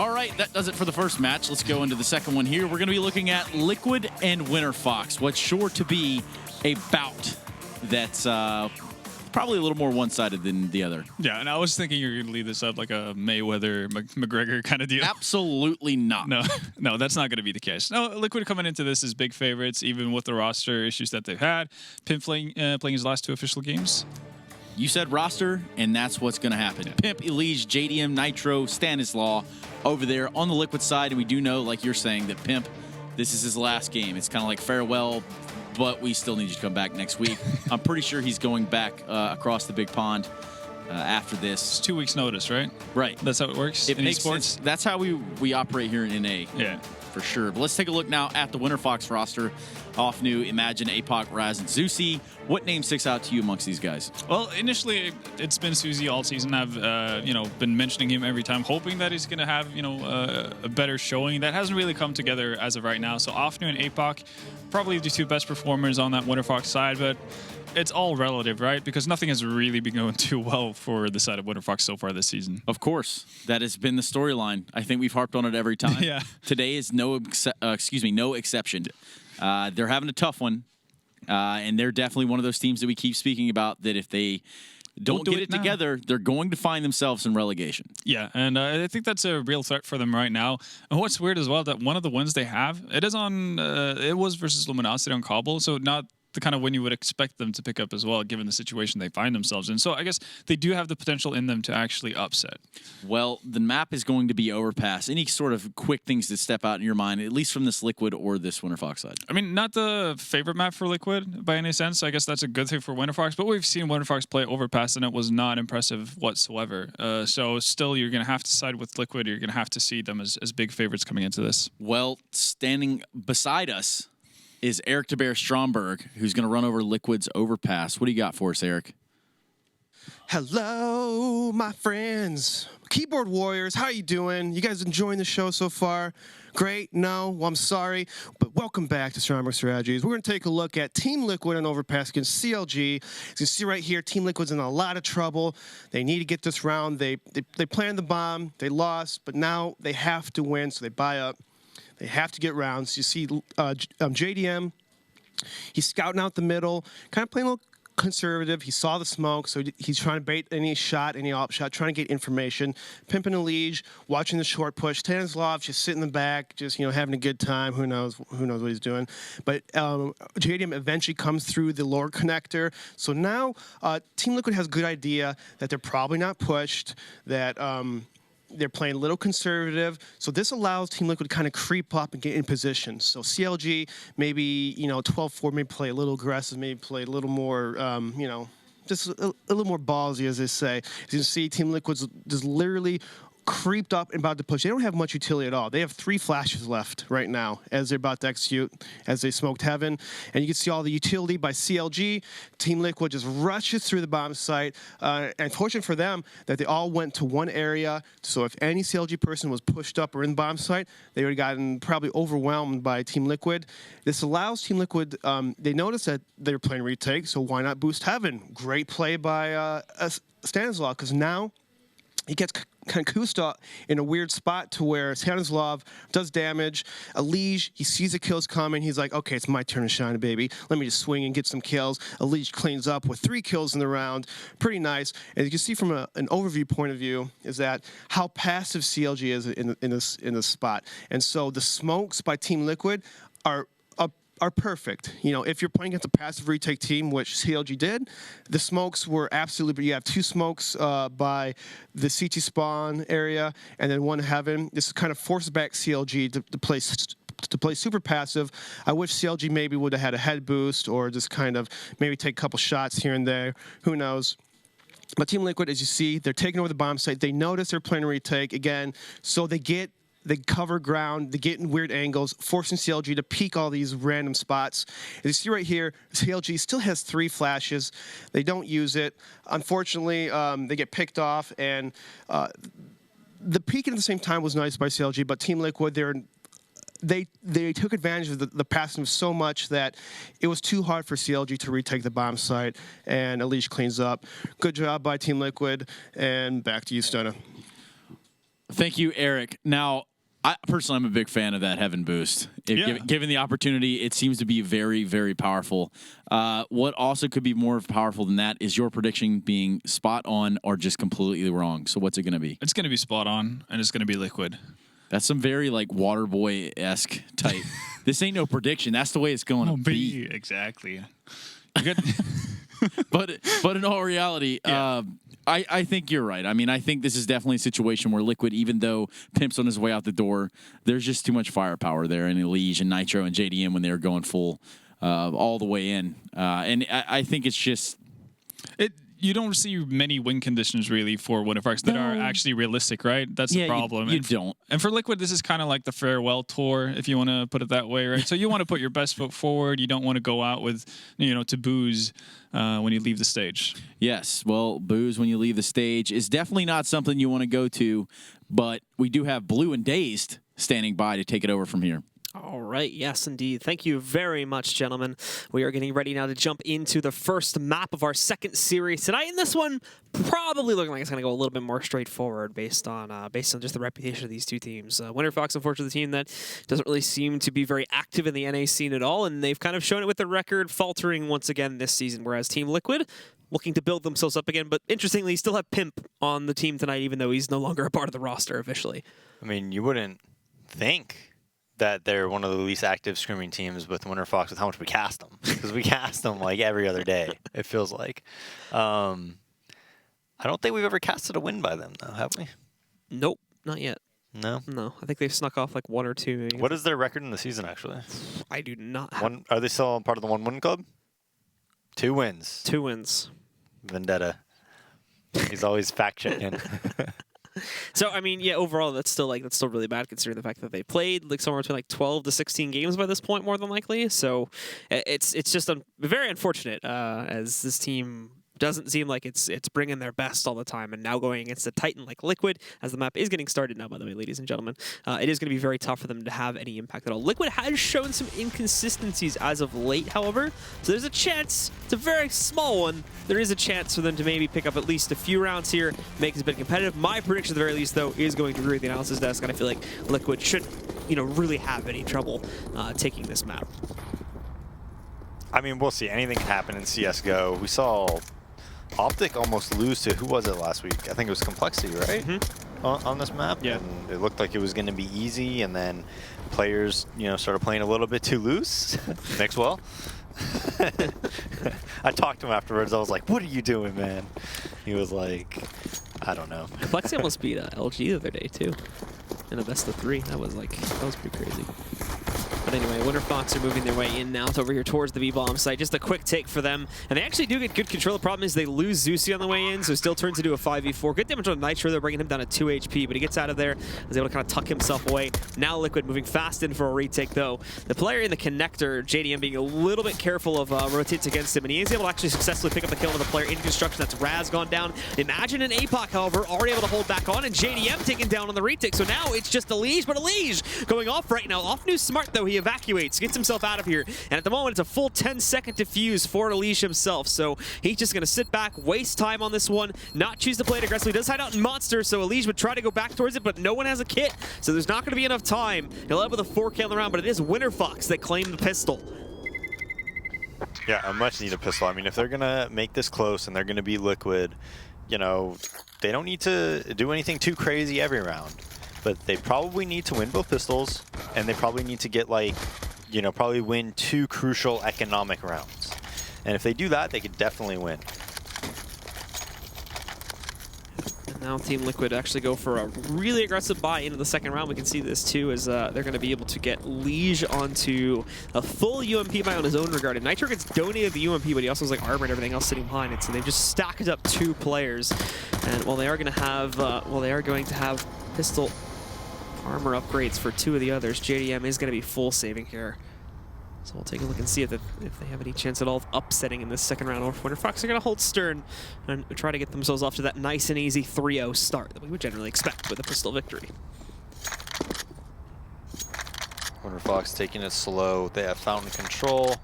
All right, that does it for the first match. Let's go into the second one here. We're going to be looking at Liquid and Winterfox, what's sure to be a bout that's probably a little more one-sided than the other. Yeah, and I was thinking you're going to lead this up like a Mayweather-McGregor kind of deal. Absolutely not. No, that's not going to be the case. No, Liquid coming into this is big favorites, even with the roster issues that they've had. Pimp playing his last 2 official games. You said roster, and that's what's going to happen. Yeah. Pimp, Elige, JDM, Nitro, Stanislaw over there on the Liquid side. And we do know, like you're saying, that Pimp, this is his last game. It's kind of like farewell, but we still need you to come back next week. I'm pretty sure he's going back across the big pond after this. It's 2 weeks' notice, right? Right. That's how it works in makes sports. Sense. That's how we operate here in NA. Yeah. For sure. But let's take a look now at the Winterfox roster. Off new, Imagine, APOC, Raz, and Zusi. What name sticks out to you amongst these guys? Well, initially, it's been Suzy all season. I've been mentioning him every time, hoping that he's going to have a better showing. That hasn't really come together as of right now. So Offnu and APOC, probably the 2 best performers on that Winterfox side, but it's all relative, right? Because nothing has really been going too well for the side of Winterfox so far this season. Of course. That has been the storyline. I think we've harped on it every time. Yeah. Today is no exception. They're having a tough one, and they're definitely one of those teams that we keep speaking about that if they don't get it together, they're going to find themselves in relegation. Yeah, and I think that's a real threat for them right now. And what's weird as well, that one of the wins they have, it was versus Luminosity on Cobble, so not the kind of win you would expect them to pick up as well, given the situation they find themselves in. So I guess they do have the potential in them to actually upset. Well, the map is going to be Overpass. Any sort of quick things that step out in your mind, at least from this Liquid or this Winterfox side? I mean, not the favorite map for Liquid by any sense. I guess that's a good thing for Winterfox, but we've seen Winterfox play Overpass, and it was not impressive whatsoever. So still, you're going to have to side with Liquid. You're going to have to see them as big favorites coming into this. Well, standing beside us is Eric de Beer Stromberg, who's going to run over Liquid's Overpass. What do you got for us, Eric? Hello, my friends. Keyboard Warriors, how you doing? You guys enjoying the show so far? Great? No? Well, I'm sorry, but welcome back to Stromberg Strategies. We're going to take a look at Team Liquid and Overpass against CLG. As you can see right here, Team Liquid's in a lot of trouble. They need to get this round. They planned the bomb. They lost, but now they have to win, so they buy up. They have to get rounds. You see JDM, he's scouting out the middle, kind of playing a little conservative. He saw the smoke, so he's trying to bait any shot, any op shot, trying to get information. Pimp and Elige, watching the short push. Stanislav just sitting in the back, just having a good time. Who knows what he's doing. But JDM eventually comes through the lower connector. So now Team Liquid has a good idea that they're probably not pushed, that they're playing a little conservative, so this allows Team Liquid to kind of creep up and get in position. So CLG, maybe 12-4, maybe play a little aggressive, maybe play a little more, just a little more ballsy, as they say. As you can see, Team Liquid's just literally creeped up and about to push. They don't have much utility at all. They have 3 flashes left right now as they're about to execute, as they smoked heaven. And you can see all the utility by CLG. Team Liquid just rushes through the bomb site. And fortunate for them that they all went to one area. So if any CLG person was pushed up or in the bomb site, they would have gotten probably overwhelmed by Team Liquid. This allows Team Liquid, they notice that they're playing retake, so why not boost heaven? Great play by Stanislav, because now he gets kind of Kusta in a weird spot to where Stanislav does damage. Elige, he sees the kills coming. He's like, okay, it's my turn to shine, baby. Let me just swing and get some kills. Elige cleans up with 3 kills in the round. Pretty nice. And you can see from an overview point of view is that how passive CLG is in this spot. And so the smokes by Team Liquid are perfect. If you're playing against a passive retake team, which CLG did, the smokes were absolutely, but you have 2 smokes by the CT spawn area and then 1 heaven. This kind of forces back CLG to play super passive. I wish CLG maybe would have had a head boost or just kind of maybe take a couple shots here and there. Who knows? But Team Liquid, as you see, they're taking over the bomb site. They notice they're playing a retake again, so they cover ground, they get in weird angles, forcing CLG to peek all these random spots. As you see right here, CLG still has 3 flashes. They don't use it. Unfortunately, they get picked off, and the peeking at the same time was nice by CLG, but Team Liquid, they took advantage of the passive so much that it was too hard for CLG to retake the bomb site, and Elige cleans up. Good job by Team Liquid, and back to you, Stunna. Thank you, Eric. Now, I personally, I'm a big fan of that Heaven boost. Given the opportunity, it seems to be very, very powerful. What also could be more powerful than that is your prediction being spot on or just completely wrong. So what's it going to be? It's going to be spot on, and it's going to be liquid. That's some very like Waterboy-esque type. This ain't no prediction. That's the way it's going to be. Exactly. But in all reality, I think you're right. I mean, I think this is definitely a situation where Liquid, even though Pimp's on his way out the door, there's just too much firepower there in Elige and Nitro and JDM when they were going full all the way in. And I think it's just... You don't see many win conditions really for Winterfox that are actually realistic, right? That's the problem. You don't. And for Liquid, this is kind of like the farewell tour, if you want to put it that way, right? So you want to put your best foot forward. You don't want to go out with, taboos when you leave the stage. Yes. Well, booze when you leave the stage is definitely not something you want to go to, but we do have Blue and Dazed standing by to take it over from here. All right, yes, indeed. Thank you very much, gentlemen. We are getting ready now to jump into the first map of our second series tonight, and this one probably looking like it's going to go a little bit more straightforward based on just the reputation of these two teams. Winterfox, unfortunately, the team that doesn't really seem to be very active in the NA scene at all, and they've kind of shown it with the record faltering once again this season, whereas Team Liquid looking to build themselves up again, but interestingly, still have Pimp on the team tonight, even though he's no longer a part of the roster officially. I mean, you wouldn't think that they're one of the least active scrimming teams with Winterfox with how much we cast them, because we cast them like every other day, it feels like. I don't think we've ever casted a win by them, though, have we? Nope, not yet. No? No, I think they've snuck off like one or two. Maybe. What is their record in the season, actually? I do not have... Are they still part of the one-win club? 2 wins. 2 wins. Vendetta. He's always fact-checking. So I mean, yeah, overall that's still really bad considering the fact that they played like somewhere between like 12 to 16 games by this point, more than likely. So it's just very unfortunate as this team doesn't seem like it's bringing their best all the time, and now going against a Titan like Liquid, as the map is getting started now, by the way, ladies and gentlemen, it is going to be very tough for them to have any impact at all. Liquid has shown some inconsistencies as of late, however, so there's a chance, it's a very small one, there is a chance for them to maybe pick up at least a few rounds here, make this a bit competitive. My prediction at the very least, though, is going to agree with the analysis desk, and I feel like Liquid shouldn't, really have any trouble taking this map. I mean, we'll see. Anything can happen in CSGO. We saw Optic almost lose to, who was it last week? I think it was Complexity, right? Mm-hmm. On this map. Yeah. And it looked like it was going to be easy, and then players, started playing a little bit too loose. Mixwell. I talked to him afterwards. I was like, what are you doing, man? He was like, I don't know. Complexity almost beat LG the other day, too. In a best of 3. That was pretty crazy. But anyway, Winterfox are moving their way in now. It's over here towards the B-bomb site. Just a quick take for them. And they actually do get good control. The problem is they lose Zeusy on the way in, so it still turns into a 5v4. Good damage on Nitro. They're bringing him down to 2 HP, but he gets out of there. Is able to kind of tuck himself away. Now Liquid moving fast in for a retake, though. The player in the connector, JDM, being a little bit careful of rotates against him, and he is able to actually successfully pick up the kill on the player in construction. That's Raz gone down. Imagine an APOC, however, already able to hold back on, and JDM taken down on the retake. So now it's just Elige, but Elige going off right now. Off news smart, though. He evacuates, gets himself out of here, and at the moment it's a full 10-second defuse for Elige himself, so he's just going to sit back, waste time on this one, not choose to play it aggressively. He does hide out in Monster, so Elige would try to go back towards it, but no one has a kit, so there's not going to be enough time. He'll end with a 4K on the round, but it is Winterfox that claimed the pistol. Yeah, a much needed pistol. I mean, if they're going to make this close and they're going to be Liquid, they don't need to do anything too crazy every round, but they probably need to win both pistols, and they probably need to get probably win 2 crucial economic rounds. And if they do that, they could definitely win. And now Team Liquid actually go for a really aggressive buy into the second round. We can see this too, as they're going to be able to get Lige onto a full UMP buy on his own regard. And Nitro gets donated the UMP, but he also has like armor and everything else sitting behind it. So they've just stacked up 2 players. And while they are going to have pistol armor upgrades for 2 of the others, JDM is going to be full saving here. So we'll take a look and see if they have any chance at all of upsetting in this second round. Or if Winterfox are going to hold stern and try to get themselves off to that nice and easy 3-0 start that we would generally expect with a pistol victory. Winterfox taking it slow. They have fountain control,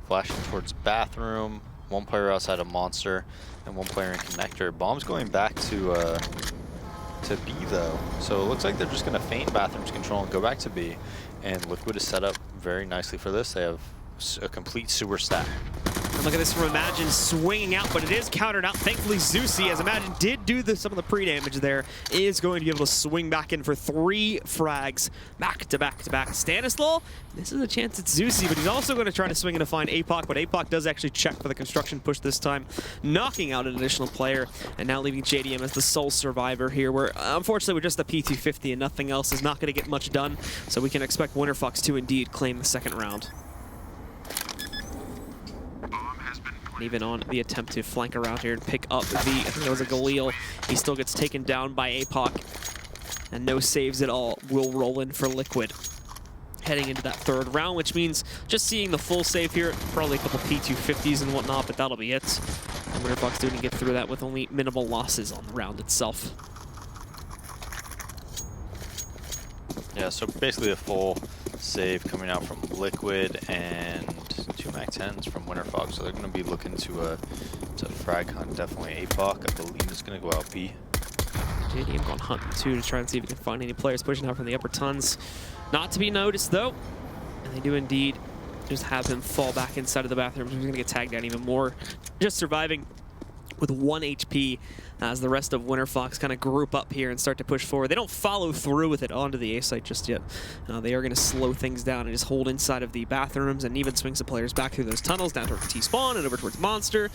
flashing towards bathroom. 1 player outside of Monster and 1 player in connector. Bomb's going back to to B though. So it looks like they're just going to feign Bathrooms control and go back to B. And Liquid is set up very nicely for this. They have a complete sewer stack. And look at this from Imagine swinging out, but it is countered out. Thankfully, Zeusy, as Imagine did do some of the pre-damage there, is going to be able to swing back in for 3 frags back to back to back. Stanislaw, this is a chance at Zeusy, but he's also going to try to swing in to find APOC, but APOC does actually check for the construction push this time, knocking out an additional player, and now leaving JDM as the sole survivor here, where unfortunately with just the P250 and nothing else is not going to get much done, so we can expect Winterfox to indeed claim the second round. Even on the attempt to flank around here and pick up the, I think that was a Galil. He still gets taken down by APOC. And no saves at all will roll in for Liquid. Heading into that third round, which means just seeing the full save here, probably a couple P250s and whatnot, but that'll be it. And Winterfox doing to get through that with only minimal losses on the round itself. Yeah, so basically a full save coming out from Liquid and 2 MAC-10s from Winterfox, so they're going to be looking to frag hunt definitely APOC. I believe it's going to go out B. JDM going hunting too to try and see if he can find any players pushing out from the upper tons. Not to be noticed though, and they do indeed just have him fall back inside of the bathroom. He's going to get tagged down even more. Just surviving with 1 HP as the rest of Winterfox kind of group up here and start to push forward. They don't follow through with it onto the A site just yet. They are going to slow things down and just hold inside of the bathrooms and even swing some players back through those tunnels down towards T-spawn and over towards Monster.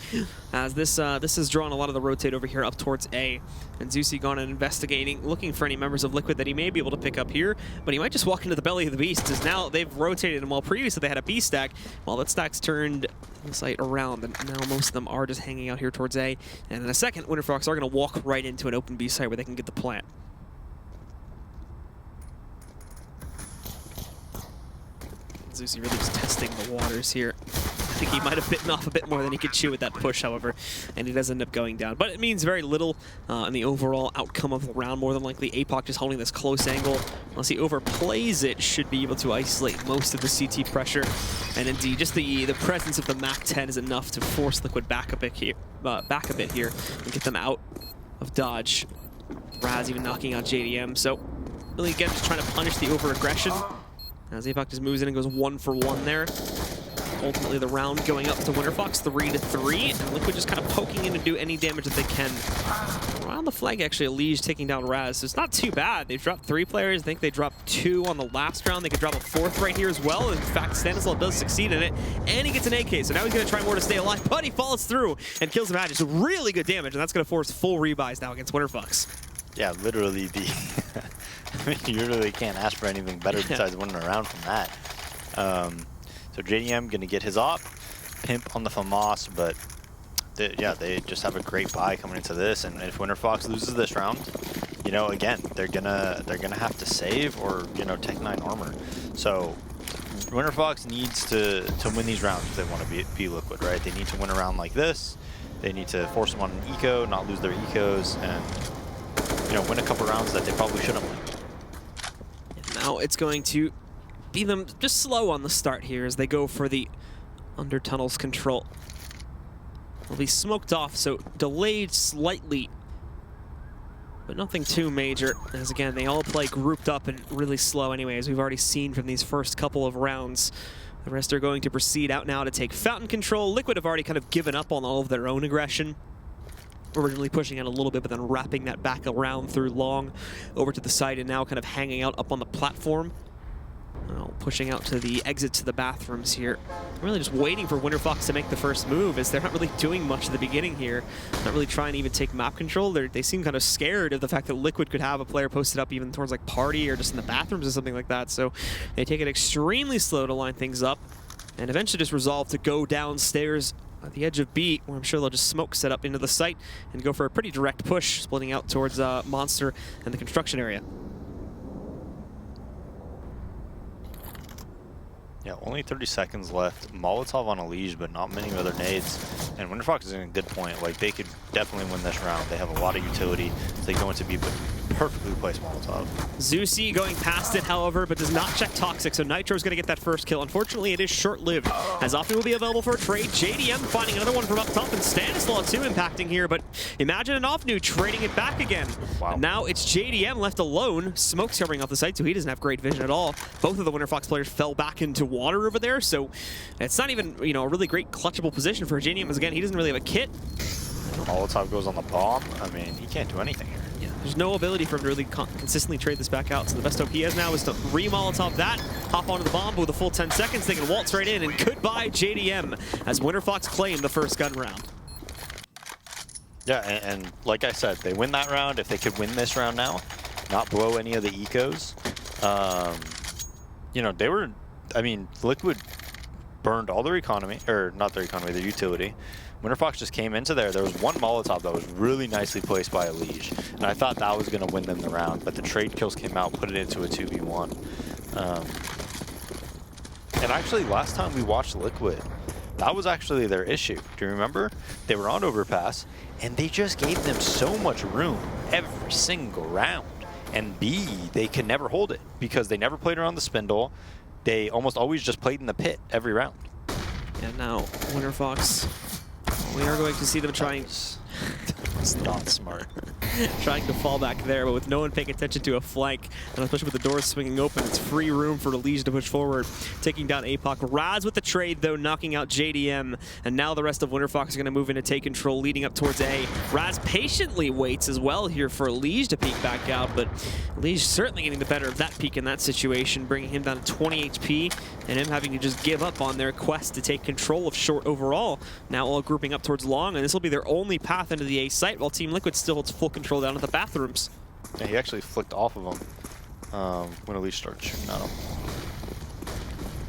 As this has drawn a lot of the rotate over here up towards A. And Zeusy gone and investigating, looking for any members of Liquid that he may be able to pick up here, but he might just walk into the belly of the beast, as now they've rotated him while previously they had a B stack. Well, that stack's turned the site around, and now most of them are just hanging out here towards A. And in a second, Winterfox are going to walk right into an open B site where they can get the plant. Zeusy really just testing the waters here. I think he might have bitten off a bit more than he could chew with that push, however, and he does end up going down. But it means very little in the overall outcome of the round. More than likely, APOC just holding this close angle. Unless he overplays it, should be able to isolate most of the CT pressure. And indeed, just the presence of the MAC-10 is enough to force Liquid back a bit here, and get them out of dodge. Raz even knocking out JDM. So really, again, just trying to punish the over-aggression. As APOC just moves in and goes 1 for 1 there. Ultimately, the round going up to Winterfox 3-3, and Liquid just kind of poking in to do any damage that they can. Around the flag, actually, Elige taking down Raz, so it's not too bad. They've dropped 3 players. I think they dropped 2 on the last round. They could drop a 4th right here as well. In fact, Stanislaw does succeed in it, and he gets an AK, so now he's going to try more to stay alive, but he follows through and kills him. Just really good damage, and that's going to force full rebuys now against Winterfox. Yeah, literally the... I mean, you really can't ask for anything better besides winning a round from that. So JDM going to get his op, Pimp on the FAMAS, but they just have a great buy coming into this, and if Winterfox loses this round, you know, again, they're gonna have to save or, you know, Tech 9 armor. So Winterfox needs to win these rounds if they want to be Liquid, right? They need to win a round like this. They need to force them on an eco, not lose their ecos, and, you know, win a couple rounds that they probably shouldn't win. Now it's going to be them just slow on the start here as they go for the under tunnels control. They'll be smoked off, so delayed slightly, but nothing too major. As again, they all play grouped up and really slow anyway, as we've already seen from these first couple of rounds. The rest are going to proceed out now to take fountain control. Liquid have already kind of given up on all of their own aggression. Originally pushing out a little bit, but then wrapping that back around through long over to the side, and now kind of hanging out up on the platform. Pushing out to the exit to the bathrooms here. Really just waiting for Winterfox to make the first move, as they're not really doing much at the beginning here. Not really trying to even take map control. They seem kind of scared of the fact that Liquid could have a player posted up even towards like party or just in the bathrooms or something like that. So they take it extremely slow to line things up, and eventually just resolve to go downstairs at the edge of B, where I'm sure they'll just smoke set up into the site and go for a pretty direct push, splitting out towards Monster and the construction area. Yeah, only 30 seconds left. Molotov on Elige, but not many other nades. And Winterfox is in a good point. Like, they could definitely win this round. They have a lot of utility. So they go into B, but perfectly placed Molotov. Zeusy going past it, however, but does not check Toxic, so Nitro's going to get that first kill. Unfortunately, it is short-lived, as Opti will be available for a trade. JDM finding another one from up top, and Stanislaw too impacting here, but imagine an Opnu trading it back again. Wow. And now it's JDM left alone. Smoke's covering off the site, so he doesn't have great vision at all. Both of the Winterfox players fell back into water over there, so it's not even, you know, a really great clutchable position for JDM, as again, he doesn't really have a kit. Molotov goes on the bomb. I mean, he can't do anything here. Yeah, there's no ability for him to really consistently trade this back out. So the best hope he has now is to re-Molotov that, hop onto the bomb with a full 10 seconds. They can waltz right in, and goodbye JDM as Winterfox claim the first gun round. Yeah, and like I said, they win that round. If they could win this round now, not blow any of the ecos, you know, they were, I mean, Liquid burned all their economy, or not their economy, their utility. Winterfox just came into there. There was one Molotov that was really nicely placed by Elige, and I thought that was going to win them the round, but the trade kills came out, put it into a 2v1. And actually, last time we watched Liquid, that was actually their issue. Do you remember? They were on Overpass, and they just gave them so much room every single round. And B, they could never hold it because they never played around the spindle. They almost always just played in the pit every round. And now, Winterfox, we are going to see them trying. It's not smart. Trying to fall back there, but with no one paying attention to a flank, and especially with the doors swinging open, it's free room for Elige to push forward, taking down APOC. Raz with the trade, though, knocking out JDM, and now the rest of Winterfox are going to move in to take control, leading up towards A. Raz patiently waits as well here for Elige to peek back out, but Elige certainly getting the better of that peek in that situation, bringing him down to 20 HP, and him having to just give up on their quest to take control of short overall. Now all grouping up towards long, and this will be their only path into the A site, while Team Liquid still holds full control down at the bathrooms. Yeah, he actually flicked off of him when Elige started shooting at him.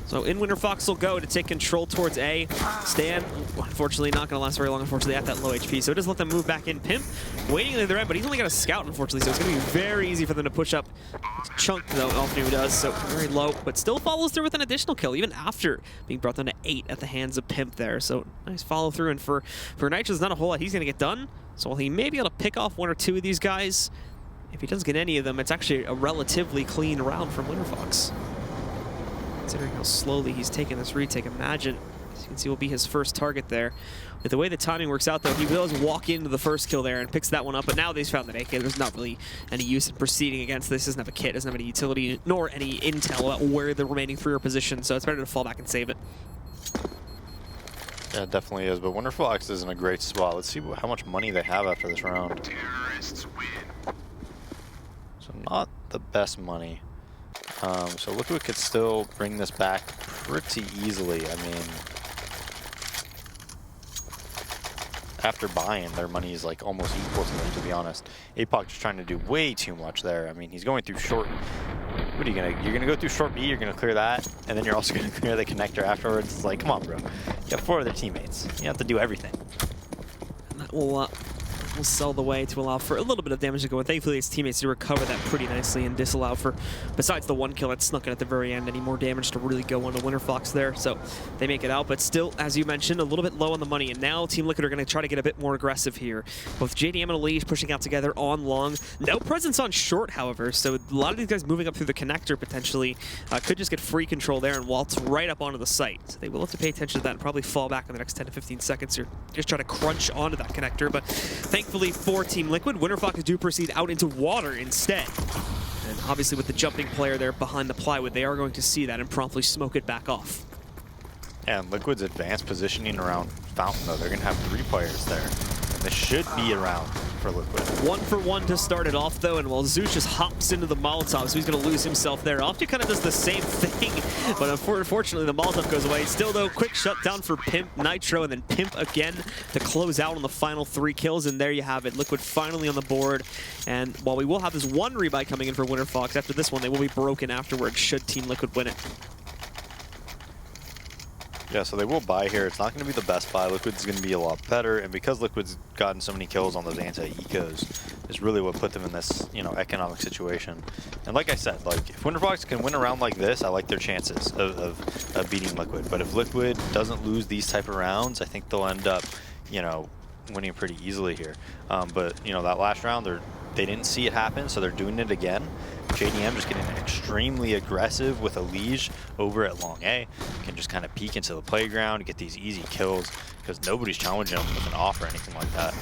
So in Winterfox will go to take control towards A. Stan, unfortunately, not going to last very long, unfortunately, at that low HP. So it does let them move back in. Pimp waiting on the other end, but he's only got a scout, unfortunately, so it's going to be very easy for them to push up. Chunk, though, Alfnu does, so very low, but still follows through with an additional kill, even after being brought down to 8 at the hands of Pimp there. So nice follow through, and for Nitro's not a whole lot he's going to get done. So while he may be able to pick off one or two of these guys, if he doesn't get any of them, it's actually a relatively clean round from Winterfox. Considering how slowly he's taken this retake, imagine, as you can see, will be his first target there. With the way the timing works out, though, he will walk into the first kill there and picks that one up, but now they've found that AK, there's not really any use in proceeding against this. Doesn't have a kit, doesn't have any utility, nor any intel about where the remaining 3 are positioned, so it's better to fall back and save it. Yeah, it definitely is, but Winterfox is in a great spot. Let's see how much money they have after this round. Terrorists win. So not the best money. So Liquid could still bring this back pretty easily. I mean, after buying, their money is like almost equal to them, to be honest. APOC just trying to do way too much there. I mean, he's going through short. What are you gonna? You're gonna go through short B. You're gonna clear that, and then you're also gonna clear the connector afterwards. It's like, come on, bro. You have 4 other teammates. You have to do everything. And that will sell the way to allow for a little bit of damage to go, and thankfully his teammates do recover that pretty nicely and disallow for, besides the 1 kill that snuck in at the very end, any more damage to really go onto Winterfox there. So they make it out, but still, as you mentioned, a little bit low on the money, and now Team Liquid are going to try to get a bit more aggressive here. Both JDM and Elige pushing out together on long. No presence on short, however, so a lot of these guys moving up through the connector potentially could just get free control there and waltz right up onto the site. So they will have to pay attention to that and probably fall back in the next 10 to 15 seconds here. Just try to crunch onto that connector, but thankfully for Team Liquid, Winterfox do proceed out into water instead. And obviously with the jumping player there behind the plywood, they are going to see that and promptly smoke it back off. Yeah, and Liquid's advanced positioning around Fountain, though. They're going to have 3 players there. And this should be a round for Liquid. 1 for 1 to start it off, though, and while Zeus just hops into the Molotov, so he's going to lose himself there. Opti kind of does the same thing, but unfortunately the Molotov goes away. Still, though, quick shutdown for Pimp, Nitro, and then Pimp again to close out on the final 3 kills, and there you have it. Liquid finally on the board, and while we will have this 1 rebuy coming in for Winterfox, after this one, they will be broken afterwards should Team Liquid win it. Yeah, so they will buy here. It's not going to be the best buy. Liquid's going to be a lot better, and because Liquid's gotten so many kills on those anti-ecos, is really what put them in this, you know, economic situation. And like I said, like if Winterfox can win a round like this, I like their chances of beating Liquid. But if Liquid doesn't lose these type of rounds, I think they'll end up, you know, winning pretty easily here. But you know, that last round, they didn't see it happen, so they're doing it again. JDM just getting extremely aggressive with a Liege over at long A. Can just kind of peek into the playground, get these easy kills, because nobody's challenging them with an off or anything like that.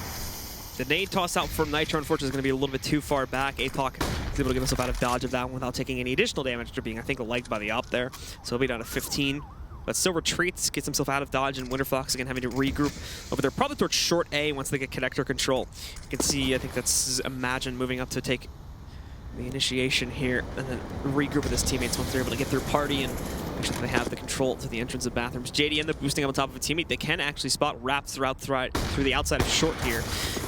The nade toss out from Nitro, unfortunately, is going to be a little bit too far back. APOC is able to get himself out of dodge of that one without taking any additional damage after being, I think, legged by the op there. So he'll be down to 15. But still retreats, gets himself out of dodge, and Winterfox again having to regroup over there, probably towards short A once they get connector control. You can see, I think that's Imagine moving up to take the initiation here, and then regroup with his teammates once they're able to get their party and make sure that they have the control to the entrance of bathrooms. JDM, up boosting up on top of a teammate. They can actually spot Wraps through the outside of short here.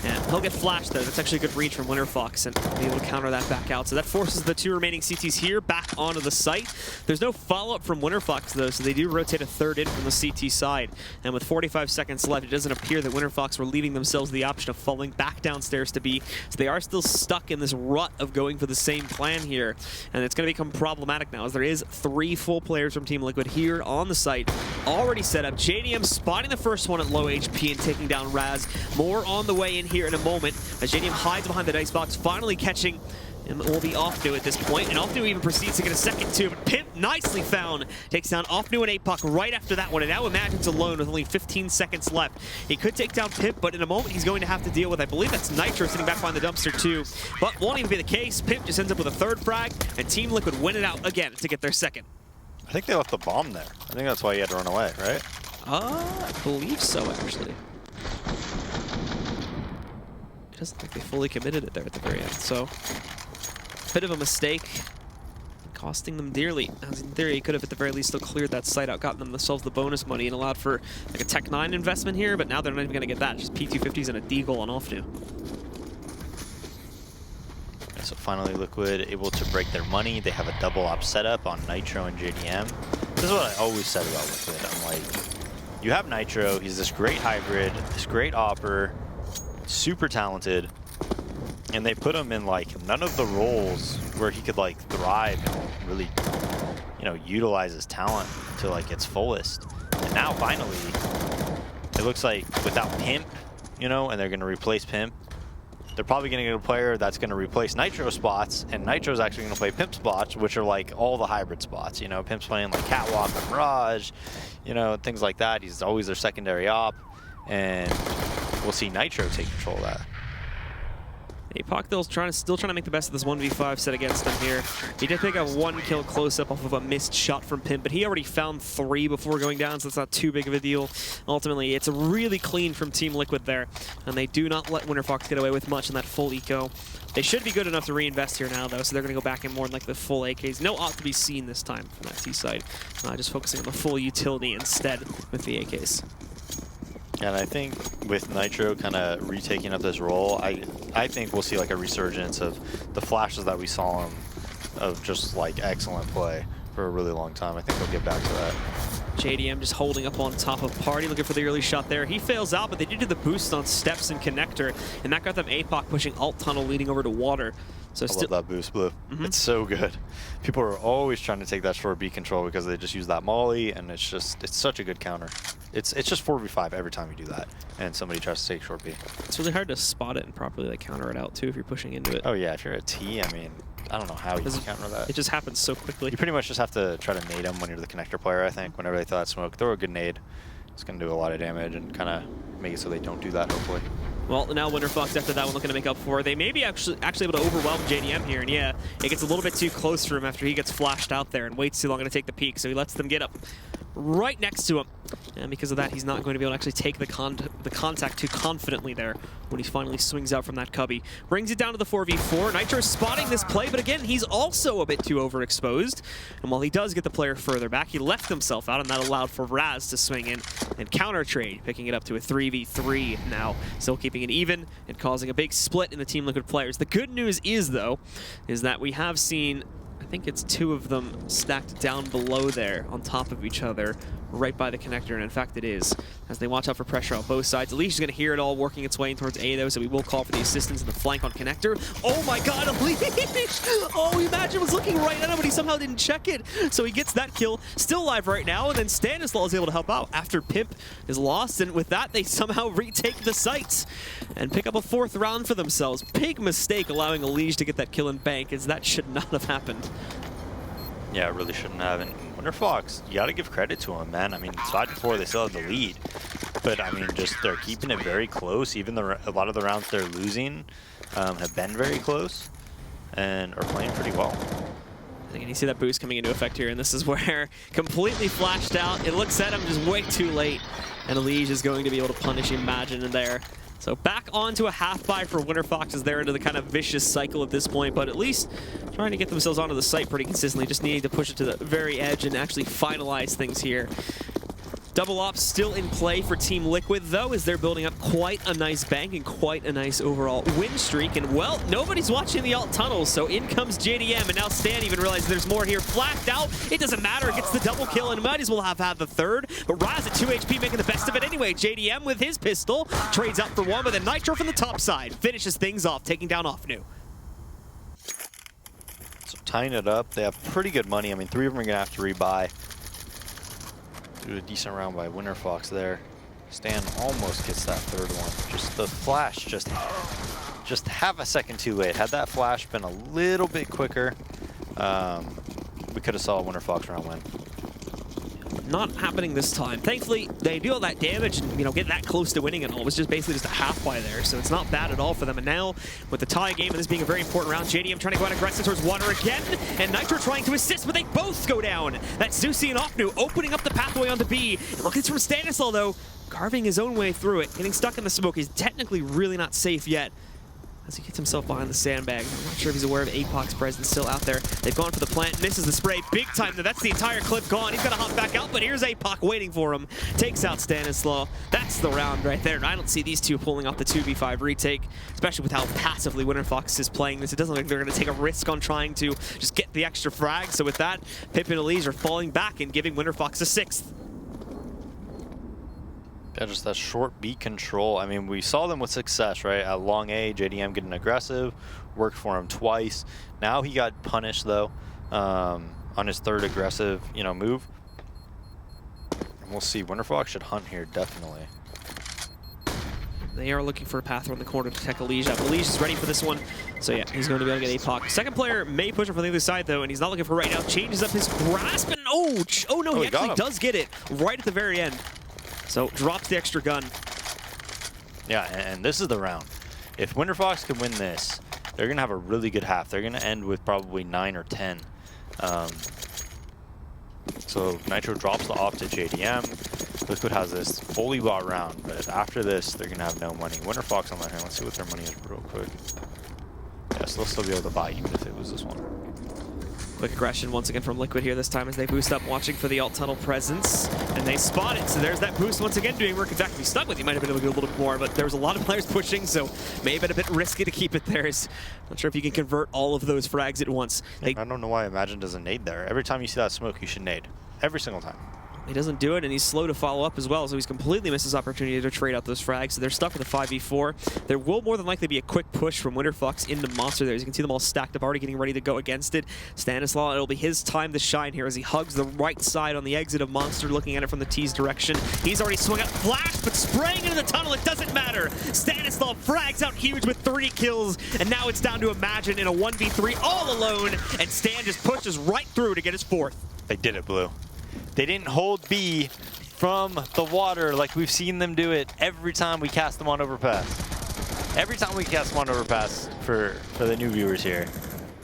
And he'll get flashed though. That's actually a good reach from Winterfox and be able to counter that back out. So that forces the 2 remaining CTs here back onto the site. There's no follow-up from Winterfox though, so they do rotate a third in from the CT side. And with 45 seconds left, it doesn't appear that Winterfox were leaving themselves the option of falling back downstairs to B. So they are still stuck in this rut of going for the same plan here. And it's going to become problematic now as there is 3 full players from Team Liquid here on the site, already set up. JDM spotting the first one at low HP and taking down Raz. More on the way in here in a moment as JDM hides behind the dice box, finally catching and will be Offnu at this point, and Offnu even proceeds to get a second too, but Pimp nicely found, takes down Offnu and APOC right after that one, and now Imagine's alone with only 15 seconds left. He could take down Pimp, but in a moment he's going to have to deal with, I believe that's Nitro sitting back behind the dumpster too, but won't even be the case. Pimp just ends up with a third frag, and Team Liquid win it out again to get their second. I think they left the bomb there. I think that's why he had to run away, right? I believe so, actually. It doesn't think they fully committed it there at the very end, so bit of a mistake, costing them dearly. As in theory, he could have at the very least still cleared that site out, gotten themselves the bonus money, and allowed for like a Tech 9 investment here, but now they're not even going to get that. Just P250s and a deagle on Offnu. So finally Liquid able to break their money. They have a double op setup on Nitro and JDM. This is what I always said about Liquid. I'm like, you have Nitro, he's this great hybrid, this great opper, super talented, and they put him in like none of the roles where he could like thrive and really, you know, utilize his talent to like its fullest. And now finally, it looks like without Pimp, you know, and they're going to replace Pimp, they're probably going to get a player that's going to replace Nitro spots, and Nitro's actually going to play Pimp spots, which are like all the hybrid spots. You know, Pimp's playing like Catwalk or Mirage, you know, things like that. He's always their secondary op, and we'll see Nitro take control of that. APOC still trying to make the best of this 1v5 set against them here. He did pick up 1 kill close-up off of a missed shot from Pimp, but he already found 3 before going down, so that's not too big of a deal. Ultimately, it's really clean from Team Liquid there, and they do not let Winterfox get away with much in that full eco. They should be good enough to reinvest here now, though, so they're going to go back in more in like the full AKs. No ought to be seen this time from that T side, just focusing on the full utility instead with the AKs. And I think with Nitro kind of retaking up this role, I think we'll see like a resurgence of the flashes that we saw him of just like excellent play for a really long time. I think we'll get back to that. JDM just holding up on top of Party, looking for the early shot there. He fails out, but they did do the boost on Steps and Connector, and that got them APOC pushing Alt Tunnel leading over to Water. So I love that boost, Blue. It's so good. People are always trying to take that short B control because they just use that molly, and it's such a good counter. It's just 4v5 every time you do that, and somebody tries to take short B. It's really hard to spot it and properly like counter it out too if you're pushing into it. Oh yeah, if you're a T, I mean, I don't know how you can counter that. It just happens so quickly. You pretty much just have to try to nade them when you're the connector player, I think. Whenever they throw that smoke, throw a good nade. It's going to do a lot of damage and kind of make it so they don't do that, hopefully. Well, now Winterfox after that one looking to make up for it. They may be actually able to overwhelm JDM here, and yeah, it gets a little bit too close for him after he gets flashed out there and waits too long to take the peek, so he lets them get up right next to him. And because of that, he's not going to be able to actually take the contact too confidently there when he finally swings out from that cubby. Brings it down to the 4v4. Nitro spotting this play, but again, he's also a bit too overexposed. And while he does get the player further back, he left himself out, and that allowed for Raz to swing in and counter trade, picking it up to a 3v3 now. Still keeping it even and causing a big split in the Team Liquid players. The good news is, though, is that we have seen, I think it's 2 of them stacked down below there on top of each other right by the connector, and in fact it is. As they watch out for pressure on both sides. Elish is going to hear it all working its way in towards A though, so we will call for the assistance in the flank on connector. Oh my god, Elish! Oh, Imagine was looking right at him, but he somehow didn't check it. So he gets that kill, still alive right now, and then Stanislaw is able to help out after Pimp is lost, and with that they somehow retake the site and pick up a 4th round for themselves. Big mistake allowing Elish to get that kill in bank, as that should not have happened. Yeah, it really shouldn't have. And Winterfox, you got to give credit to him, man. I mean, 5-4, they still have the lead. But, I mean, just they're keeping it very close. Even a lot of the rounds they're losing have been very close and are playing pretty well. And you see that boost coming into effect here, and this is where completely flashed out. It looks at him just way too late. And Elish is going to be able to punish Imagine in there. So back onto a half buy for Winterfox as they're into the kind of vicious cycle at this point, but at least trying to get themselves onto the site pretty consistently, just needing to push it to the very edge and actually finalize things here. Double ops still in play for Team Liquid, though, as they're building up quite a nice bank and quite a nice overall win streak. And, well, nobody's watching the alt tunnels, so in comes JDM, and now Stan even realizes there's more here. Flashed out, it doesn't matter, gets the double kill, and might as well have had the 3rd. But Raz at 2 HP making the best of it anyway. JDM with his pistol, trades up for 1, but then Nitro from the top side finishes things off, taking down Offnu. So tying it up, they have pretty good money. I mean, 3 of them are going to have to rebuy. Do a decent round by Winterfox there. Stan almost gets that 3rd one. Just the flash, just half a second too late. Had that flash been a little bit quicker, we could have saw a Winterfox round win. Not happening this time. Thankfully, they do all that damage and, you know, get that close to winning it all. It was just basically just a half buy there, so it's not bad at all for them. And now, with the tie game and this being a very important round, JDM trying to go out aggressive towards water again, and Nitro trying to assist, but they both go down. That's Zusi and Offnu opening up the pathway onto B. Look, it's from Stanislaw, though, carving his own way through it, getting stuck in the smoke. He's technically really not safe yet, as he gets himself behind the sandbag. I'm not sure if he's aware of APOC's presence still out there. They've gone for the plant, misses the spray big time. That's the entire clip gone. He's got to hop back out, but here's APOC waiting for him. Takes out Stanislaw. That's the round right there, and I don't see these two pulling off the 2v5 retake, especially with how passively Winterfox is playing this. It doesn't look like they're going to take a risk on trying to just get the extra frag. So with that, Pip and Elish are falling back and giving Winterfox a 6th. Yeah, just that short B control. I mean, we saw them with success, right? At long A, JDM getting aggressive, worked for him twice. Now he got punished, though, on his 3rd aggressive, move. And we'll see. Winterfox should hunt here, definitely. They are looking for a path around the corner to protect Elish. Elish is ready for this one. So yeah, he's going to be able to get APOC. Second player may push him from the other side, though, and he's not looking for right now. Changes up his grasp, and oh no, he actually does get it right at the very end. So drops the extra gun. Yeah, and this is the round. If Winterfox can win this, they're going to have a really good half. They're going to end with probably 9 or 10. So Nitro drops the off to JDM. Liquid has this fully bought round, but after this, they're going to have no money. Winterfox on the other hand, let's see what their money is real quick. Yes, they'll still be able to buy even if they lose this one. Quick aggression once again from Liquid here this time as they boost up, watching for the alt tunnel presence. And they spot it, so there's that boost once again doing work. In fact, if he stuck with, he might have been able to do a little bit more, but there was a lot of players pushing, so may have been a bit risky to keep it there. Not sure if you can convert all of those frags at once. I don't know why Imagine doesn't nade there. Every time you see that smoke, you should nade. Every single time. He doesn't do it, and he's slow to follow up as well, so he's completely missed his opportunity to trade out those frags. So they're stuck with a 5v4. There will more than likely be a quick push from Winterfox into Monster there. As you can see them all stacked up, already getting ready to go against it. Stanislaw, it'll be his time to shine here as he hugs the right side on the exit of Monster, looking at it from the T's direction. He's already swung out flash, but spraying into the tunnel, it doesn't matter. Stanislaw frags out huge with 3 kills, and now it's down to Imagine in a 1v3 all alone, and Stan just pushes right through to get his 4th. They did it, Blue. They didn't hold B from the water like we've seen them do it every time we cast them on Overpass. Every time we cast them on Overpass for the new viewers here.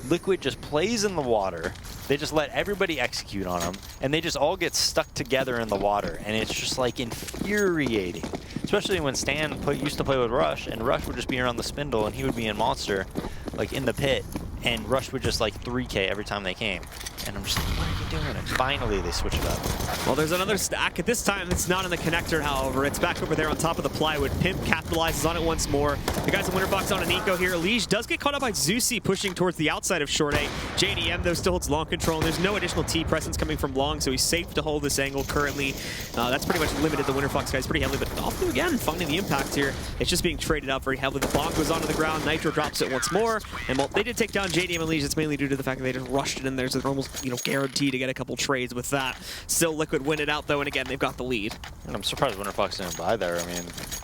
Liquid just plays in the water. They just let everybody execute on them, and they just all get stuck together in the water, and it's just like infuriating. Especially when Stan used to play with Rush, and Rush would just be around the spindle, and he would be in Monster, like in the pit, and Rush would just like 3K every time they came. And I'm just like, what are you doing? And finally they switch it up. Well, there's another stack. At this time, it's not in the connector, however. It's back over there on top of the plywood. Pimp capitalizes on it once more. The guys in Winterfox on an eco here. Liege does get caught up by Zusi pushing towards the outside of short A. JDM, though, still holds long control, and there's no additional T presence coming from long, so he's safe to hold this angle currently. That's pretty much limited the Winterfox guys pretty heavily, but Offnu again finding the impact here. It's just being traded out very heavily. The bomb goes onto the ground. Nitro drops it once more, and while they did take down JDM and Liege, it's mainly due to the fact that they just rushed it in there, so they're almost, guaranteed to get a couple trades with that. Still, Liquid win it out, though, and again, they've got the lead. And I'm surprised Winterfox didn't buy there. I mean,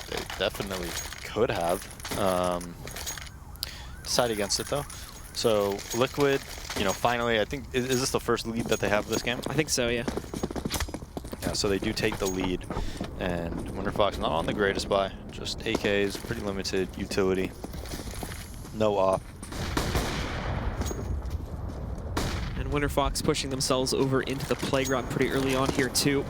they definitely could have. Decide against it, though. So, Liquid, finally, I think, is this the first lead that they have this game? I think so, yeah. Yeah, so they do take the lead, and Winterfox not on the greatest buy. Just AKs, pretty limited utility. No off. Winterfox pushing themselves over into the playground pretty early on here too.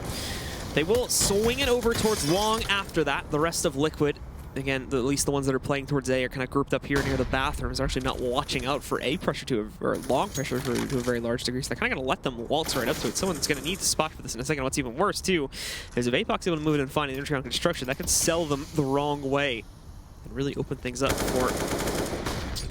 They will swing it over towards long after that. The rest of Liquid, again, at least the ones that are playing towards A, are kind of grouped up here near the bathrooms. They're actually not watching out for A pressure or long pressure to a very large degree. So they're kind of going to let them waltz right up to it. Someone that's going to need to spot for this in a second. What's even worse too is if APOC's able to move it and find an underground construction, that could sell them the wrong way and really open things up for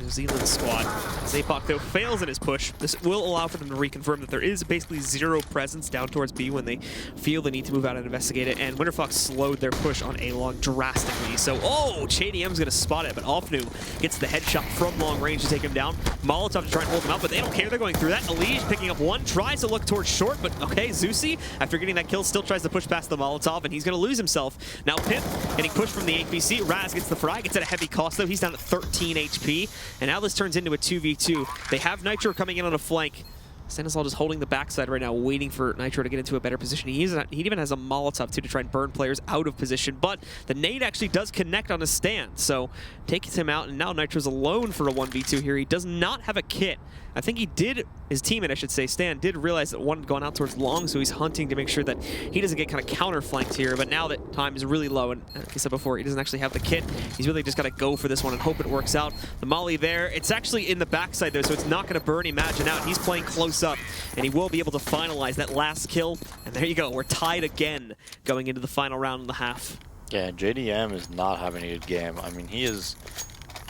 New Zealand squad. As APOC, though, fails in his push, this will allow for them to reconfirm that there is basically zero presence down towards B when they feel the need to move out and investigate it, and Winterfox slowed their push on A long drastically. So, JDM's going to spot it, but Offnu gets the headshot from long range to take him down. Molotov to try and hold him out, but they don't care. They're going through that. Elige picking up one, tries to look towards short, but okay, Zusi, after getting that kill, still tries to push past the Molotov, and he's going to lose himself. Now, Pimp getting pushed from the APC. Raz gets the fry, gets at a heavy cost, though. He's down at 13 HP. And now this turns into a 2v2. They have Nitro coming in on a flank. Stanislaw just holding the backside right now, waiting for Nitro to get into a better position. He even has a Molotov, too, to try and burn players out of position. But the nade actually does connect on his stand, so takes him out. And now Nitro's alone for a 1v2 here. He does not have a kit. I think he did, his teammate, I should say, Stan, did realize that one had gone out towards long, so he's hunting to make sure that he doesn't get kind of counter-flanked here. But now that time is really low, and like I said before, he doesn't actually have the kit. He's really just got to go for this one and hope it works out. The molly there, it's actually in the backside, though, so it's not going to burn Imagine out. He's playing close up, and he will be able to finalize that last kill. And there you go, we're tied again going into the final round and a half. Yeah, JDM is not having a good game. I mean, he's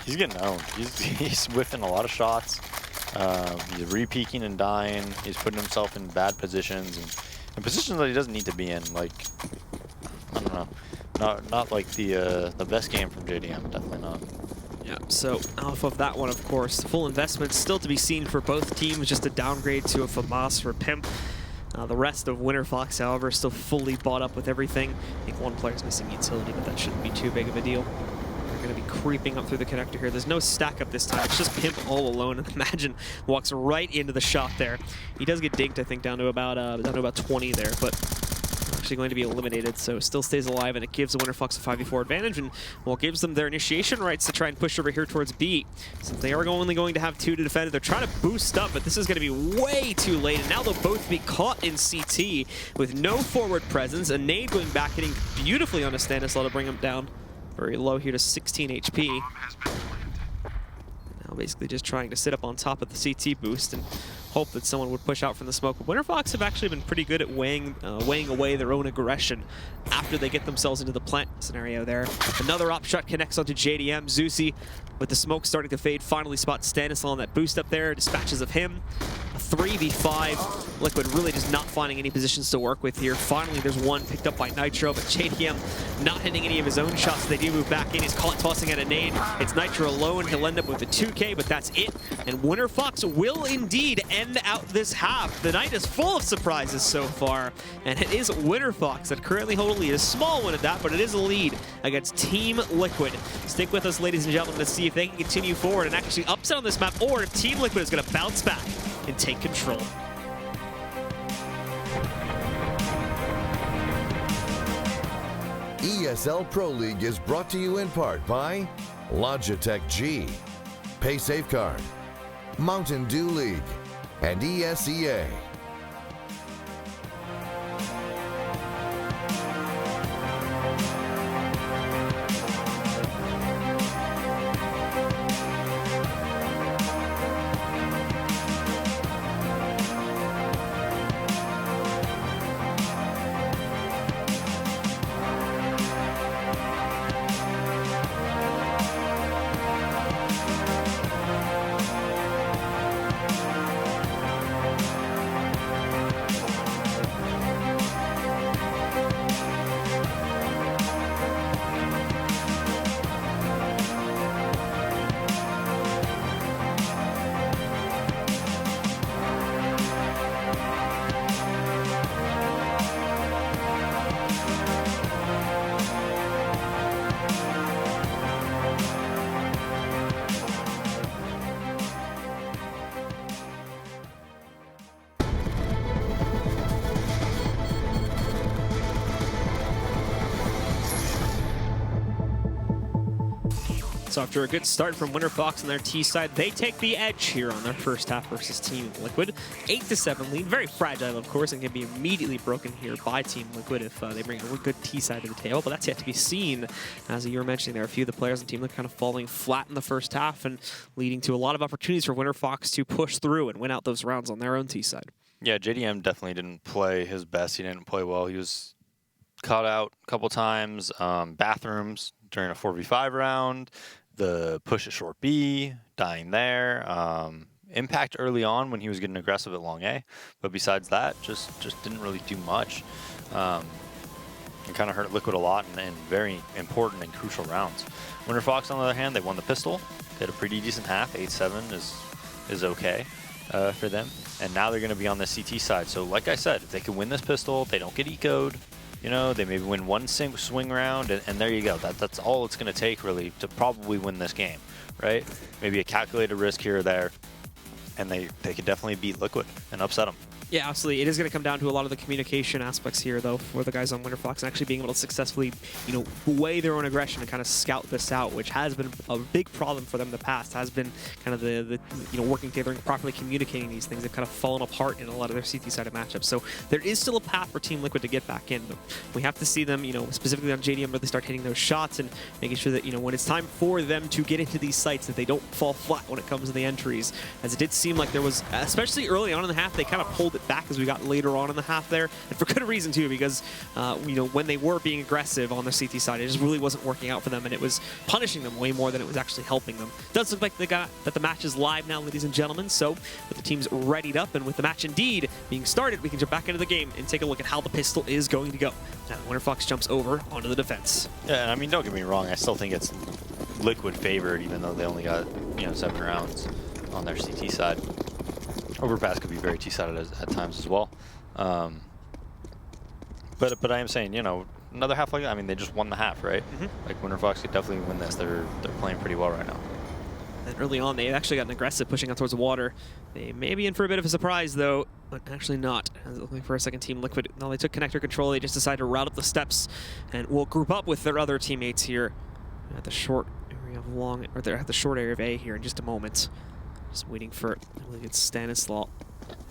getting owned. He's whiffing a lot of shots. He's re-peeking and dying. He's putting himself in bad positions and positions that he doesn't need to be in. Like, I don't know, not like the best game from JDM. Definitely not. Yeah, so off of that one, of course, full investment still to be seen for both teams. Just a downgrade to a FAMAS for Pimp. The rest of Winterfox, however, still fully bought up with everything. I think one player's missing utility, but that shouldn't be too big of a deal. They're going to be creeping up through the connector here. There's no stack up this time. It's just Pimp all alone. And Imagine walks right into the shot there. He does get dinked, I think, down to about 20 there, but actually going to be eliminated, so still stays alive, and it gives the Winterfox a 5v4 advantage, and well, gives them their initiation rights to try and push over here towards B. Since they are only going to have 2 to defend it, they're trying to boost up, but this is going to be way too late, and now they'll both be caught in CT with no forward presence. A nade going back, hitting beautifully on a Stanislaw to bring him down very low here to 16 HP. Now basically just trying to sit up on top of the CT boost and hope that someone would push out from the smoke. But Winterfox have actually been pretty good at weighing away their own aggression after they get themselves into the plant scenario there. Another op shot connects onto JDM. Zusi, with the smoke starting to fade, finally spots Stanislaw on that boost up there. Dispatches of him. A 3v5. Liquid really just not finding any positions to work with here. Finally, there's one picked up by Nitro, but JDM not hitting any of his own shots. They do move back in. He's caught tossing at a nade. It's Nitro alone. He'll end up with a 2K, but that's it. And Winterfox will indeed end out this half. The night is full of surprises so far, and it is Winterfox that currently hold a lead. A small one at that, but it is a lead against Team Liquid. Stick with us, ladies and gentlemen, to see if they can continue forward and actually upset on this map, or if Team Liquid is going to bounce back and take control. ESL Pro League is brought to you in part by Logitech G, Pay Safeguard, Mountain Dew League, and ESEA. So after a good start from Winterfox on their T side, they take the edge here on their first half versus Team Liquid. 8-7 lead, very fragile of course, and can be immediately broken here by Team Liquid if they bring a good T side to the table, but that's yet to be seen. As you were mentioning, there are a few of the players on Team Liquid kind of falling flat in the first half and leading to a lot of opportunities for Winterfox to push through and win out those rounds on their own T side. Yeah, JDM definitely didn't play his best. He didn't play well. He was caught out a couple times, bathrooms during a 4v5 round, the push at short B, dying there, impact early on when he was getting aggressive at long A, but besides that, just didn't really do much. It kind of hurt Liquid a lot in very important and crucial rounds. Winterfox, on the other hand, they won the pistol. They had a pretty decent half. 8-7 is okay for them. And now they're going to be on the CT side. So like I said, if they can win this pistol, they don't get ecoed. You know, they maybe win one swing round, and there you go. That's all it's going to take, really, to probably win this game, right? Maybe a calculated risk here or there, and they could definitely beat Liquid and upset them. Yeah, absolutely. It is going to come down to a lot of the communication aspects here, though, for the guys on Winterfox, and actually being able to successfully, weigh their own aggression and kind of scout this out, which has been a big problem for them in the past. Has been kind of the working together and properly communicating these things. They've kind of fallen apart in a lot of their CT-sided matchups. So there is still a path for Team Liquid to get back in, but we have to see them, specifically on JDM, really start hitting those shots and making sure that, when it's time for them to get into these sites, that they don't fall flat when it comes to the entries. As it did seem like there was, especially early on in the half, they kind of pulled it back as we got later on in the half there, and for good reason too, because when they were being aggressive on the CT side, it just really wasn't working out for them, and it was punishing them way more than it was actually helping them. It does look like that the match is live now, ladies and gentlemen, so with the teams readied up and with the match indeed being started, we can jump back into the game and take a look at how the pistol is going to go. Now Winterfox jumps over onto the defense. Yeah, and I mean, don't get me wrong, I still think it's Liquid favored, even though they only got 7 rounds on their CT side. Overpass could be very T-sided at times as well. But I am saying, another half like that, I mean, they just won the half, right? Like, Winterfox could definitely win this. They're playing pretty well right now. And early on, they actually got aggressive, pushing out towards the water. They may be in for a bit of a surprise, though, but actually not. Looking for a second team, Liquid. No, they took connector control. They just decided to route up the steps and will group up with their other teammates here at the short area of long, or they're at the short area of A here in just a moment. Just waiting for, I believe it's Stanislaw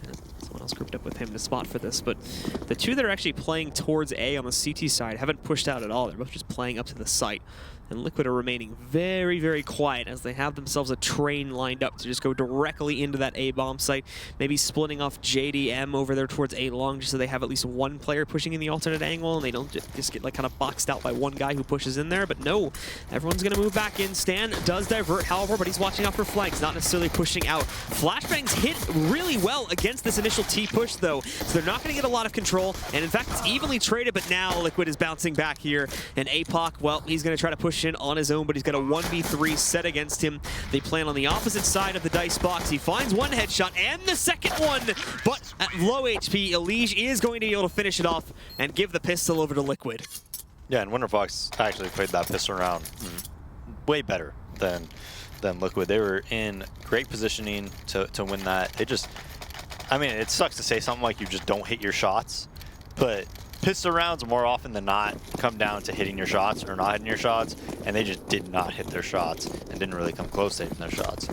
and someone else grouped up with him to spot for this. But the two that are actually playing towards A on the CT side haven't pushed out at all. They're both just playing up to the site. And Liquid are remaining very, very quiet as they have themselves a train lined up to just go directly into that A bomb site. Maybe splitting off JDM over there towards A long just so they have at least one player pushing in the alternate angle and they don't just get kind of boxed out by one guy who pushes in there. But no, everyone's going to move back in. Stan does divert, however, but he's watching out for flanks, not necessarily pushing out. Flashbangs hit really well against this initial T push, though, so they're not going to get a lot of control. And in fact, it's evenly traded, but now Liquid is bouncing back here. And APOC, well, he's going to try to push in on his own, but he's got a 1v3 set against him. They plan on the opposite side of the dice box. He finds one headshot and the second one, but at low HP, Elige is going to be able to finish it off and give the pistol over to Liquid. Yeah, and Winterfox actually played that pistol round way better than Liquid. They were in great positioning to win that. It sucks to say something like you just don't hit your shots, but pistol rounds more often than not come down to hitting your shots or not hitting your shots, and they just did not hit their shots and didn't really come close to hitting their shots.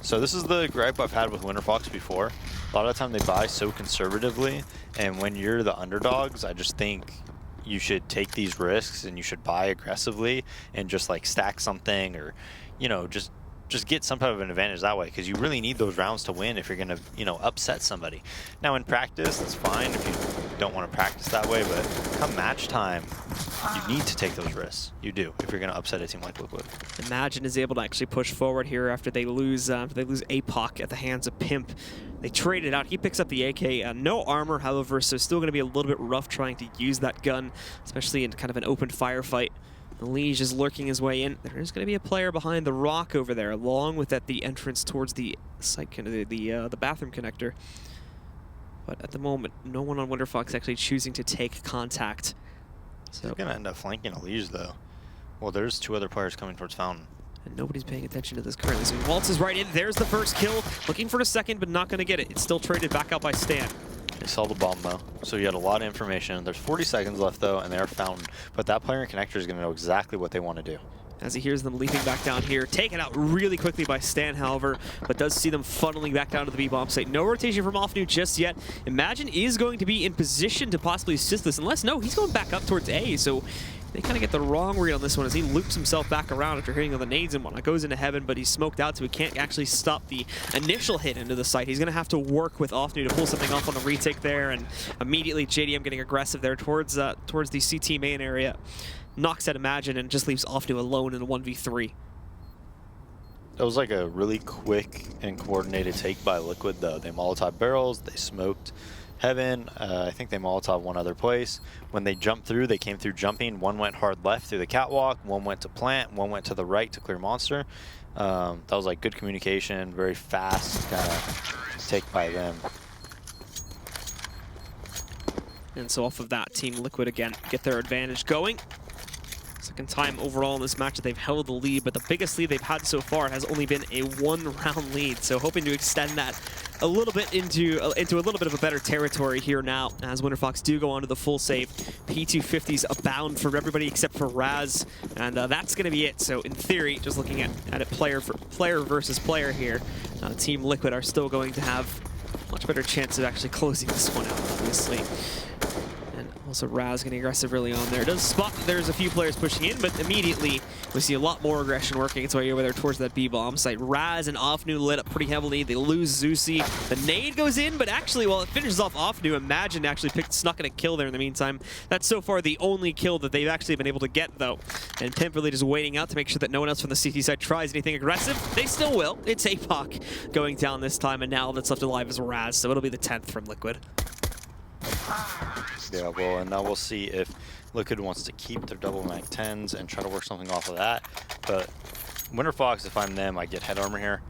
So this is the gripe I've had with Winterfox before. A lot of the time they buy so conservatively, and when you're the underdogs, I just think you should take these risks and you should buy aggressively and just like stack something or, just get some type of an advantage that way, because you really need those rounds to win if you're going to, upset somebody. Now in practice, that's fine if you don't want to practice that way, but come match time, you need to take those risks. You do, if you're going to upset a team like Liquid. Imagine is able to actually push forward here after they lose APOC at the hands of Pimp. They trade it out. He picks up the AK. No armor, however, so still going to be a little bit rough trying to use that gun, especially in kind of an open firefight. Elige is lurking his way in. There is going to be a player behind the rock over there, along with the entrance towards the site, the bathroom connector. But at the moment, no one on Winterfox actually choosing to take contact. So he's going to end up flanking Elige, though. Well, there's 2 other players coming towards Fountain. And nobody's paying attention to this currently. So he waltzes right in. There's the first kill. Looking for the second, but not going to get it. It's still traded back out by Stan. They saw the bomb, though, so you had a lot of information. There's 40 seconds left, though, and they are Fountain. But that player in connector is going to know exactly what they want to do. as he hears them leaping back down here. Taken out really quickly by Stan, however, but does see them funneling back down to the B-bomb site. No rotation from Offnu just yet. Imagine is going to be in position to possibly assist this, unless, no, he's going back up towards A, so they kind of get the wrong read on this one as he loops himself back around after hitting all the nades and whatnot. Goes into heaven, but he's smoked out, so he can't actually stop the initial hit into the site. He's going to have to work with Offnu to pull something off on the retake there, and immediately JDM getting aggressive there towards the CT main area. Knocks out Imagine and just leaves Offnu alone in a 1v3. That was like a really quick and coordinated take by Liquid, though. They Molotov barrels, they smoked heaven. I think they Molotov one other place. When they jumped through, they came through jumping. One went hard left through the catwalk, one went to plant, one went to the right to clear monster. That was like good communication, very fast kind of take by them. And so off of that, Team Liquid again get their advantage going. Second time overall in this match that they've held the lead, but the biggest lead they've had so far has only been a one-round lead. So hoping to extend that a little bit into a little bit of a better territory here now, as Winterfox do go on to the full save. P250s abound for everybody except for Raz, and that's going to be it. So in theory, just looking at it player versus player here, Team Liquid are still going to have a much better chance of actually closing this one out, obviously. Also, Raz getting aggressive early on there. Does spot that there's a few players pushing in, but immediately we see a lot more aggression working its way over there towards that B-bomb site. Raz and Offnu lit up pretty heavily. They lose Zeusy. The nade goes in, but actually, while it finishes off Offnu, Imagine actually snuck in a kill there in the meantime. That's so far the only kill that they've actually been able to get, though. And Pimp really just waiting out to make sure that no one else from the CT side tries anything aggressive. They still will. It's APOC going down this time, and now that's left alive is Raz, so it'll be the 10th from Liquid. Yeah, well, and now we'll see if Liquid wants to keep their double mag 10s and try to work something off of that. But Winterfox, if I'm them, I get head armor here.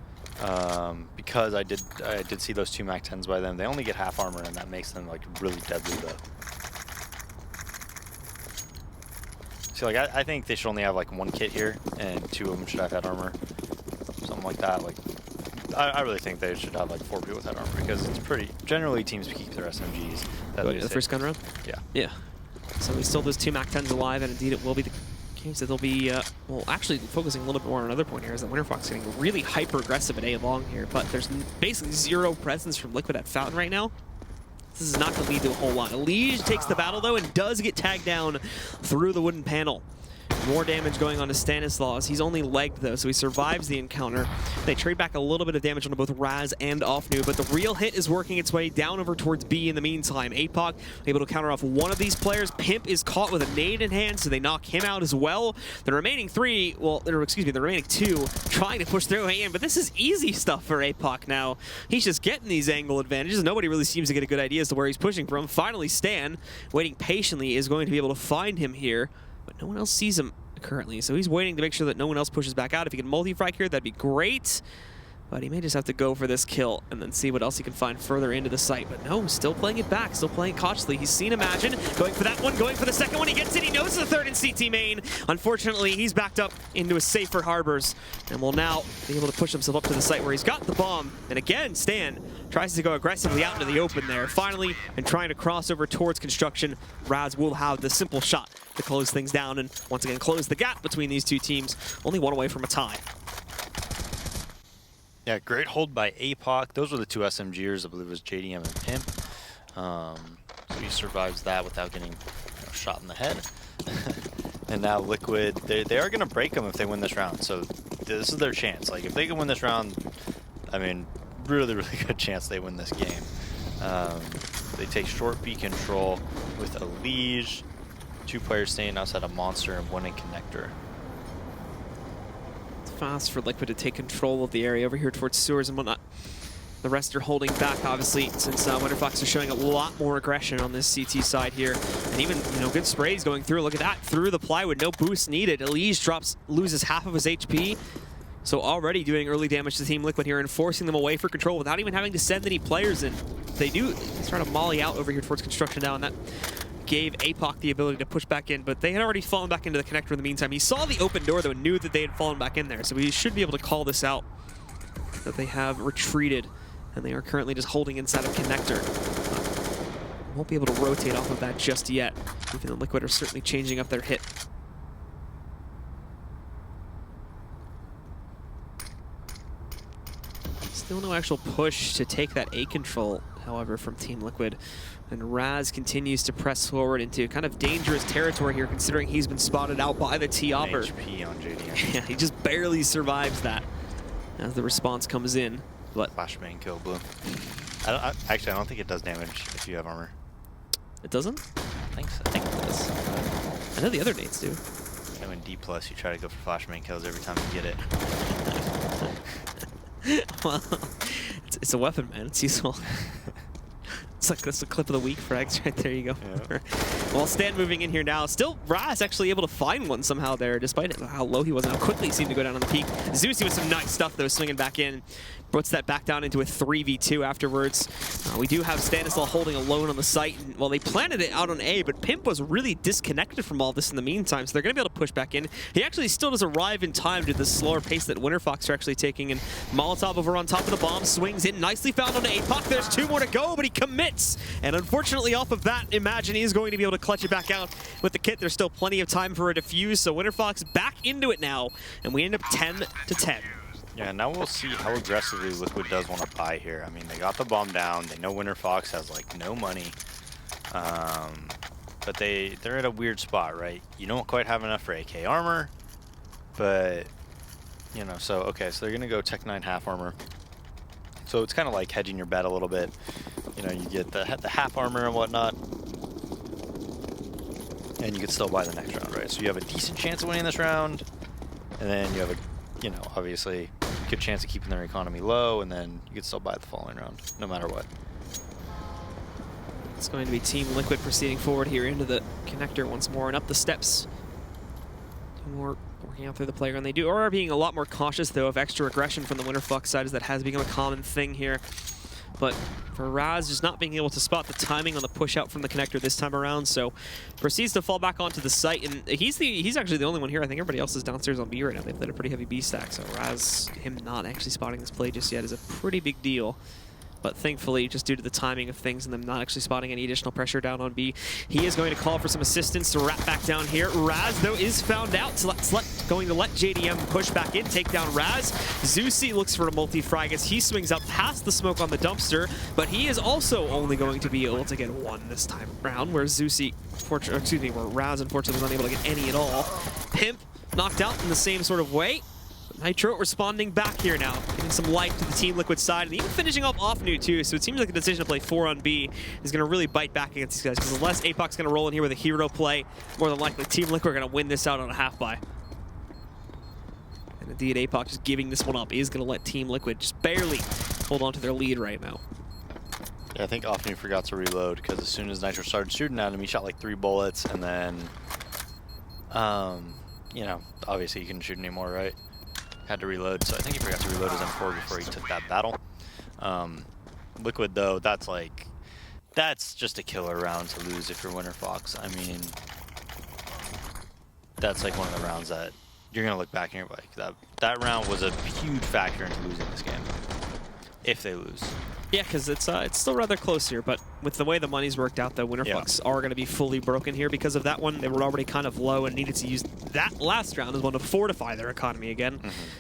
Because I did see those 2 mag 10s by them. They only get half armor, and that makes them like really deadly though. So like I think they should only have like 1 kit here, and 2 of them should have head armor, something like that. Like I really think they should have like 4 people with head armor, because it's pretty generally teams keep their SMGs. The first gun round? Yeah. Yeah. So we still those 2 MAC 10s alive, and indeed it will be the case that they'll be, well, actually focusing a little bit more on another point here is that Winterfox getting really hyper-aggressive at A long here, but there's basically 0 presence from Liquid at Fountain right now. This is not going to lead to a whole lot. Liege takes the battle, though, and does get tagged down through the wooden panel. More damage going on to Stanislaus. He's only legged, though, so he survives the encounter. They trade back a little bit of damage on both Raz and Offnu, but the real hit is working its way down over towards B in the meantime. APOC able to counter off one of these players. Pimp is caught with a nade in hand, so they knock him out as well. The remaining 3, well, the remaining 2 trying to push their way in, but this is easy stuff for APOC now. He's just getting these angle advantages. Nobody really seems to get a good idea as to where he's pushing from. Finally, Stan, waiting patiently, is going to be able to find him here. But no one else sees him currently, so he's waiting to make sure that no one else pushes back out. If he can multi-frag here, that'd be great. But he may just have to go for this kill and then see what else he can find further into the site. But no, still playing it back, still playing cautiously. He's seen Imagine, going for that one, going for the second one. He gets it, he knows the 3rd in CT main. Unfortunately, he's backed up into his safer harbors and will now be able to push himself up to the site where he's got the bomb. And again, Stan tries to go aggressively out into the open there. Finally, and trying to cross over towards construction, Raz will have the simple shot to close things down and once again close the gap between these 2 teams. Only 1 away from a tie. Yeah, great hold by APOC. Those were the 2 SMGers, I believe it was JDM and Pimp. So he survives that without getting shot in the head. And now Liquid, they are going to break them if they win this round. So this is their chance. Like, if they can win this round, I mean, really, really good chance they win this game. They take short B control with a Liege, 2 players staying outside a monster, and 1 in connector. Fast for Liquid to take control of the area over here towards sewers and whatnot. The rest are holding back, obviously, since Winterfox are showing a lot more aggression on this CT side here. And even, good sprays going through. Look at that, through the plywood, no boost needed. Elise loses half of his HP. So already doing early damage to Team Liquid here and forcing them away for control without even having to send any players in. They do, he's trying to molly out over here towards construction now, and that gave APOC the ability to push back in, but they had already fallen back into the connector in the meantime. He saw the open door, though, and knew that they had fallen back in there, so he should be able to call this out, that they have retreated, and they are currently just holding inside a connector. Won't be able to rotate off of that just yet, even though Liquid are certainly changing up their hit. Still no actual push to take that A control, however, from Team Liquid. And Raz continues to press forward into kind of dangerous territory here, considering he's been spotted out by the T-Opper. HP on JDM. Yeah, he just barely survives that as the response comes in. But Flashbang kill blue. Actually, I don't think it does damage if you have armor. it doesn't? I think so. I think it does. I know the other nades do. And when D+, you try to go for flashbang kills every time you get it. Well, it's a weapon, man. It's useful. It's like that's the clip of the week, Frags. Right there you go. Yeah. Well, Stan moving in here now. Still, Raz actually able to find one somehow there, despite how low he was and how quickly he seemed to go down on the peak. Zusi with some nice stuff, though, swinging back in. Puts that back down into a 3v2 afterwards. We do have Stanislaw holding alone on the site. And, well, they planted it out on A, but Pimp was really disconnected from all this in the meantime, so they're going to be able to push back in. He actually still does arrive in time to the slower pace that Winterfox are actually taking. And Molotov over on top of the bomb swings in. Nicely found on APOC. There's 2 more to go, but he commits. And unfortunately, off of that, Imagine he's going to be able to clutch it back out with the kit. There's still plenty of time for a defuse, so Winterfox back into it now. And we end up 10-10. Yeah, now we'll see how aggressively Liquid does want to buy here. I mean, they got the bomb down. They know Winterfox has, like, no money. But they're at a weird spot, right? You don't quite have enough for AK armor, but, you know, so, okay, so they're going to go Tech 9 half armor. So it's kind of like hedging your bet a little bit. You know, you get the half armor and whatnot, and you can still buy the next round, right? So you have a decent chance of winning this round, and then you have a, you know, obviously good chance of keeping their economy low, and then you could still buy the following round, no matter what. It's going to be Team Liquid proceeding forward here into the connector once more and up the steps. 2 more working out through the playground. They are being a lot more cautious, though, of extra aggression from the Winterfox side, as that has become a common thing here. But for Raz, just not being able to spot the timing on the push out from the connector this time around, so proceeds to fall back onto the site. And he's actually the only one here. I think everybody else is downstairs on B right now. They've played a pretty heavy B stack, so Raz, him not actually spotting this play just yet is a pretty big deal. But thankfully, just due to the timing of things and them not actually spotting any additional pressure down on B, he is going to call for some assistance to wrap back down here. Raz, though, is found out, so going to let JDM push back in, take down Raz. Zusi looks for a multi-frag as he swings up past the smoke on the dumpster, but he is also only going to be able to get 1 this time around, where where Raz unfortunately was unable to get any at all. Pimp knocked out in the same sort of way. Nitro responding back here now, giving some life to the Team Liquid side, and even finishing off Offnu too, so it seems like the decision to play 4 on B is going to really bite back against these guys, because unless APOC's going to roll in here with a hero play, more than likely Team Liquid are going to win this out on a half buy. And indeed, APOC just giving this one up is going to let Team Liquid just barely hold on to their lead right now. Yeah, I think Offnu forgot to reload, because as soon as Nitro started shooting at him, he shot like 3 bullets, and then, you know, obviously you couldn't shoot anymore, right? Had to reload, so I think he forgot to reload his M4 before he took that battle. Liquid, though, that's just a killer round to lose if you're Winterfox. I mean, that's like one of the rounds that you're gonna look back and you're like, that round was a huge factor into losing this game, if they lose. Yeah, because it's still rather close here, but with the way the money's worked out, though, Winterfox are going to be fully broken here because of that one. They were already kind of low and needed to use that last round as one to fortify their economy again.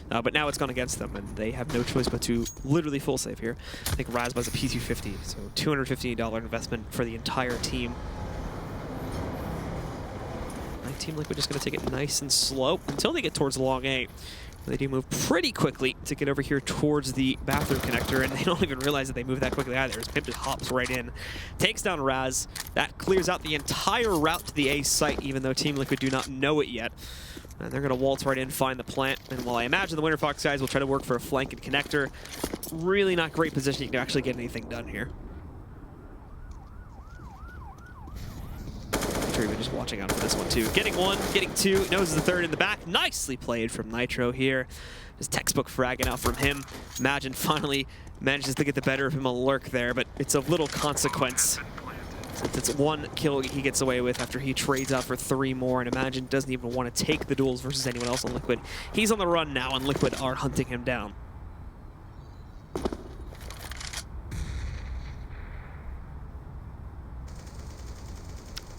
But now it's gone against them, and they have no choice but to literally full save here. I think Raz buys a P250, so $250 investment for the entire team. Team Liquid just going to take it nice and slow until they get towards long A. They do move pretty quickly to get over here towards the bathroom connector, and they don't even realize that they move that quickly either, as Pimp just hops right in. Takes down Raz. That clears out the entire route to the A site, even though Team Liquid do not know it yet. And they're going to waltz right in, find the plant, and while I imagine the Winterfox guys will try to work for a flank and connector, really not great positioning to actually get anything done here. We're just watching out for this one too. Getting 1, getting 2, noses the 3rd in the back. Nicely played from Nitro here. Just textbook fragging out from him. Imagine finally manages to get the better of him on lurk there, but it's of little consequence. Since it's 1 kill he gets away with after he trades out for 3 more, and Imagine doesn't even want to take the duels versus anyone else on Liquid. He's on the run now, and Liquid are hunting him down.